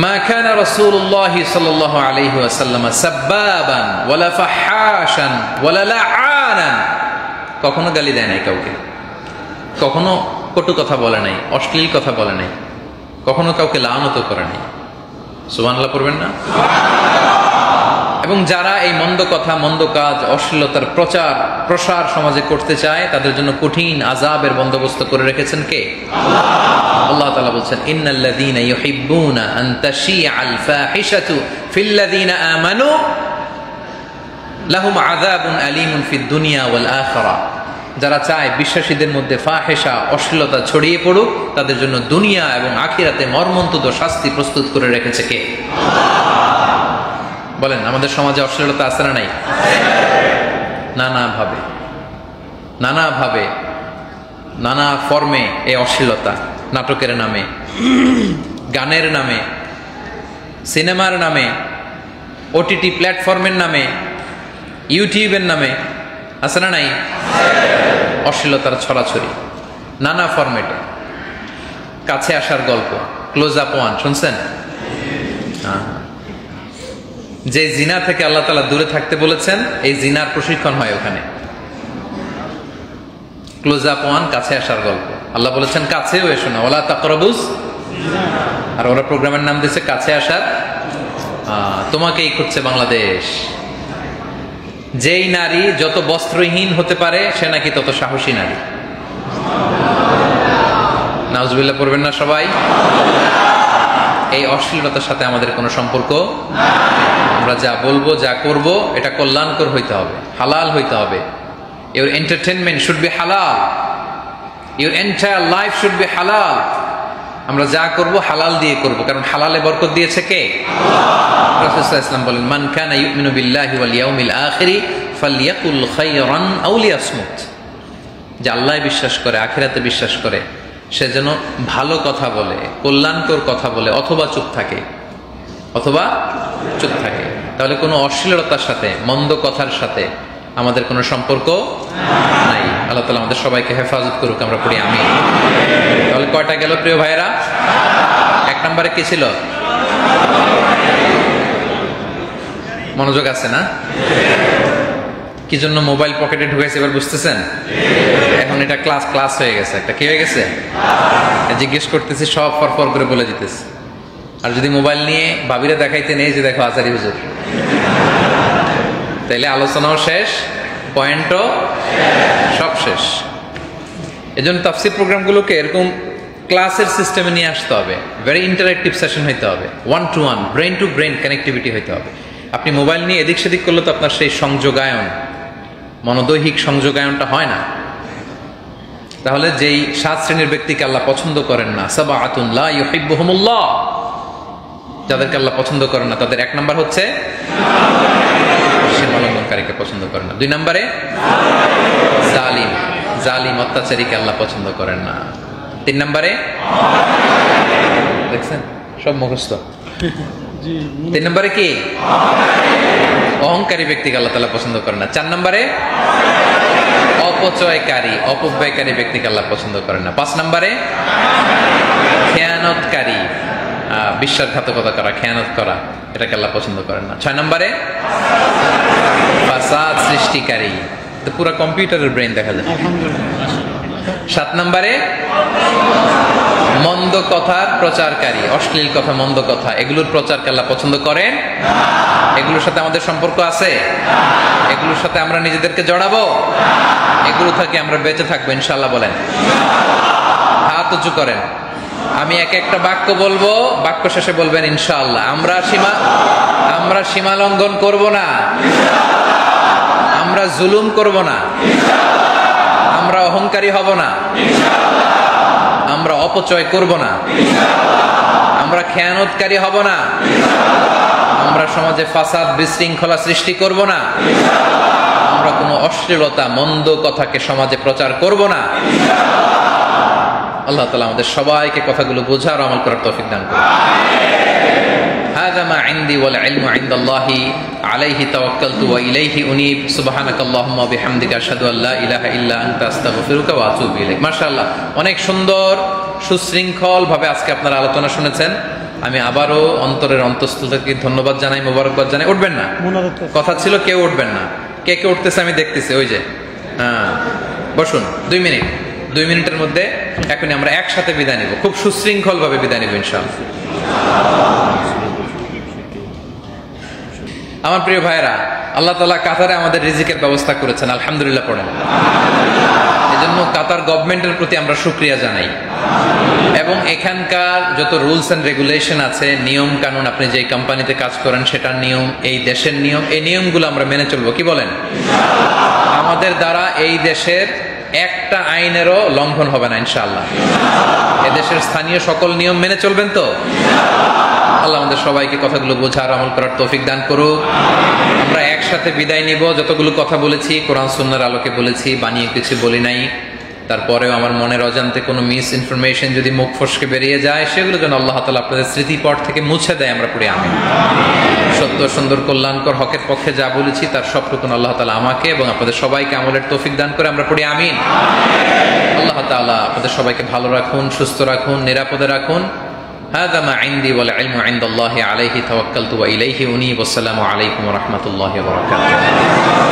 মা কানা রাসূলুল্লাহ সাল্লাল্লাহু আলাইহি ওয়াসাল্লাম সাব্বাবান ওয়ালা ফাহাশান ওয়ালা লাআনান। কখনো গালি দেয় নাই কাউকে, কখনো কটু কথা বলে নাই, অশ্লীল কথা বলে নাই, কখনো কাউকে লানত করে নাই। সুবহানাল্লাহ পড়বেন না? এবং যারা এই মন্দ কথা, মন্দ কাজ, অশ্লীলতার প্রচার, প্রসার সমাজে করতে চায়, তাদের জন্য কঠিন আযাবের বন্দোবস্ত করে রেখেছেন কে? আল্লাহ তাআলা বলছেন ইন্নাল্লাযীনা ইউহিব্বুনা আন তাশিআল ফাহিশাতু ফিল্লাযীনা আমানু লাহুম আযাবুন আলীমুন ফিদ দুনিয়া ওয়াল আখিরাহ। যারা চায় বিশ্বাসীদের মধ্যে ফাহিশা, অশ্লীলতা ছড়িয়ে পড়ুক, তাদের জন্য দুনিয়া এবং আখিরাতে মর্মন্তুদ শাস্তি প্রস্তুত করে রেখেছে কে? বলেন, আমাদের সমাজে অশ্লীলতা আছে না নাই? নানাভাবে, নানাভাবে, নানা ফর্মে এই অশ্লীলতা, নাটকের নামে, গানের নামে, সিনেমার নামে, ওটিটি প্ল্যাটফর্মের নামে, ইউটিউবের নামে, আছে না নাই? অশ্লীলতার ছড়াছড়ি নানা ফরম্যাটে। কাছে আসার গল্প, ক্লোজ আপ ওয়ান শুনছেন? যে জিনা থেকে আল্লাহ তাআলা দূরে থাকতে বলেছেন, এই জিনার প্রশিক্ষণ হয় ওখানে। ক্লোজ আপ ওয়ান, কাছে আসার গল্প। আল্লাহ বলেছেন কাছেও এসো না, ওয়ালা তাকরাবুজ, আর ওরা প্রোগ্রামের নাম দিয়েছে কাছে আসার। তোমাকেই খুঁজছে বাংলাদেশ। যেই নারী যত বস্ত্রহীন হতে পারে, সে নাকি তত সাহসী নারী। নাউজুবিল্লাহ পড়বেন না সবাই? এই অশ্লীলতার সাথে আমাদের কোনো সম্পর্ক। আমরা যা বলবো, যা করব, এটা কল্যাণকর হইতে হবে, হালাল হইতে হবে। Your entertainment should be halal. Your entire life should be halal. আমরা যা করব হালাল দিয়ে করব, কারণ হালালে বরকত দিয়েছে কে? আল্লাহ। রাসূল সাল্লাল্লাহু আলাইহি ওয়াসাল্লাম বলেন মান কানা ইউমিনু বিল্লাহি ওয়াল ইয়াউমিল আখিরি ফালইয়াকুল খায়রান আও লিয়াসমুত। যে আল্লাহ বিশ্বাস করে, আখিরাতে বিশ্বাস করে, সে যেন ভালো কথা বলে, কল্যাণকর কথা বলে, অথবা চুপ থাকে, অথবা চুপ থাকে। তাহলে কোনো অশ্লীলতার সাথে, মন্দ কথার সাথে আমাদের কোনো সম্পর্ক নাই। আল্লাহ তাআলা আমাদের সবাইকে হেফাজত করুক, আমরা পড়ি আমিন। তাহলে কয়টা গেল প্রিয় ভাইয়েরা? 1 নম্বরে কি ছিল? মনোযোগ আছে না? কি জন্য মোবাইল পকেটে ঢুকাইছে এবার বুঝতেছেন? এখন এটা ক্লাস হয়ে গেছে, একটা কি হয়ে গেছে, জিজ্ঞেস করতেছি সব ফরফর করে বলে দিতেছি। আর যদি মোবাইল নিয়ে ভাবিরা দেখাইতে নেই যে দেখো আচারি হুজুর, তাইলে আলোচনাও শেষ, পয়েন্টও সব শেষ। এজন্য তাফসীর প্রোগ্রামগুলোকে এরকম ক্লাসের সিস্টেমে নিয়ে আসতে হবে, ভেরি ইন্টারঅ্যাক্টিভ সেশন হইতে হবে, 1-to-1 brain two brain connectivity হইতে হবে। আপনি মোবাইল নিয়ে এদিক সেদিক করলে তো আপনার সেই সংযোগায়ন, মনোদৈহিক সংযোগায়নটা হয় না। তাহলে যেই 7 শ্রেণীর ব্যক্তিকে আল্লাহ পছন্দ করেন না, সাবাআতুন লা ইউহিব্বুহুমুল্লাহ, যাদেরকে আল্লাহ পছন্দ করেন না তাদের 1 নাম্বার হচ্ছে সীমালঙ্ঘনকারীকে পছন্দ করেন না। 2 নম্বরে জালিম অত্যাচারীকে আল্লাহ পছন্দ করেন না। 3 নম্বরে দেখছেন সব মুখস্থ। 3 নম্বরে কি? অহংকারী ব্যক্তিকে আল্লাহ তাআলা পছন্দ করেন না। 4 নম্বরে অপচয়কারী অপব্যয়কারী ব্যক্তিকে আল্লাহ পছন্দ করেন না। 5 নম্বরে খেয়ানতকারী, বিশ্বাসঘাতকতা করা, খেয়ানত করা, এটাকে আল্লাহ পছন্দ করেন না। 6 নম্বরে ফাসাদ সৃষ্টিকারী, তো পুরো কম্পিউটারের ব্রেন দেখা যায়। 7 নম্বরে মন্দ কথার প্রচারকারী, অশ্লীল কথা, মন্দ কথা, এগুলোর প্রচারকে আল্লাহ পছন্দ করেন। এগুলোর সাথে আমাদের সম্পর্ক আছে? এগুলোর সাথে আমরা নিজেদেরকে জড়াবো? এগুলো থেকে আমরা বেঁচে থাকবো ইনশাআল্লাহ বলেন। হাত উঁচু করেন। আমি একটা বাক্য বলবো, বাক্য শেষে বলবেন ইনশাআল্লাহ। আমরা সীমা লঙ্ঘন করব না, আমরা জুলুম করব না, আমরা অহংকারী হব না, আমরা অপচয় করব না, আমরা খেয়ানতকারী হব না, আমরা সমাজে ফাসাদ বিশৃঙ্খলা সৃষ্টি করব না, আমরা কোনো অশ্লীলতা মন্দ কথাকে সমাজে প্রচার করব না। আল্লাহ তাআলা আমাদের সবাইকে কথাগুলো বোঝার আমল করার তৌফিক দান করুন। হাযা মা ইনদি ওয়াল ইলমু ইনদাল্লাহি আলাইহি তাওয়াক্কালতু ওয়া ইলাইহি উনীব। সুবহানাকাল্লাহুম্মা ওয়া বিহামদিকা আশহাদু আল্লা ইলাহা ইল্লা আনতা আস্তাগফিরুকা ওয়া আতুবু ইলাইক। মাশাআল্লাহ, অনেক সুন্দর সুশৃঙ্খল ভাবে আজকে আপনারা আলোচনা শুনেছেন। আমি আবারও অন্তরের অন্তঃস্থল থেকে ধন্যবাদ জানাই, মোবারকবাদ জানাই। উঠবেন না, কথা ছিল কেউ উঠবেন না। কে কে উঠতেছে আমি দেখতেছি, ওই যে বসুন। 2 মিনিটের মধ্যে এখনই আমরা একসাথে বিদায় নিব, খুব সুশৃঙ্খল ভাবে বিদায় নিব ইনশাআল্লাহ। আমার প্রিয় ভাইরা, আল্লাহ তাআলা কাতারে আমাদের রিজিকের ব্যবস্থা করেছেন, আলহামদুলিল্লাহ পড়েন। এজন্য কাতার গভর্নমেন্টের প্রতি আমরা শুকরিয়া জানাই। এবং এখানকার যত রুলস এন্ড রেগুলেশন আছে, নিয়ম কানুন, আপনি যে কোম্পানিতে কাজ করেন সেটার নিয়ম, এই দেশের নিয়ম, এই নিয়মগুলো আমরা মেনে চলবো, কি বলেন? আমাদের দ্বারা এই দেশের একটা আইনেরও লঙ্ঘন হবে না ইনশাআল্লাহ। এদেশের স্থানীয় সকল নিয়ম মেনে চলবেন তো? আল্লাহ আমাদের সবাইকে কথাগুলো বোঝার আমল করার তৌফিক দান করুক। আমরা একসাথে বিদায় নিব। যতগুলো কথা বলেছি কোরআন সুন্নাহর আলোকে বলেছি, বানিয়ে কিছু বলি নাই। তারপরেও আমার মনের অজান্তে কোনো মিস ইনফরমেশন যদি মুখ ফসকে বেরিয়ে যায়, সেগুলো যেন আল্লাহ তাআলা আপনাদের স্মৃতিপট থেকে মুছে দেয়, আমরা পড়ি আমিন। সত্য সুন্দর কল্যাণকর হকের পক্ষে যা বলেছি তার সবটুকুন আল্লাহ তাআলা আমাকে এবং আপনাদের সবাইকে আমলের তৌফিক দান করে, আমরা পড়ি আমিন। আল্লাহ তাআলা আপনাদের সবাইকে ভালো রাখুন, সুস্থ রাখুন, নিরাপদে রাখুন। هذا ما عندي والعلم عند الله عليه توكلت وإليه أنيب. والسلام عليكم ورحمة الله وبركاته.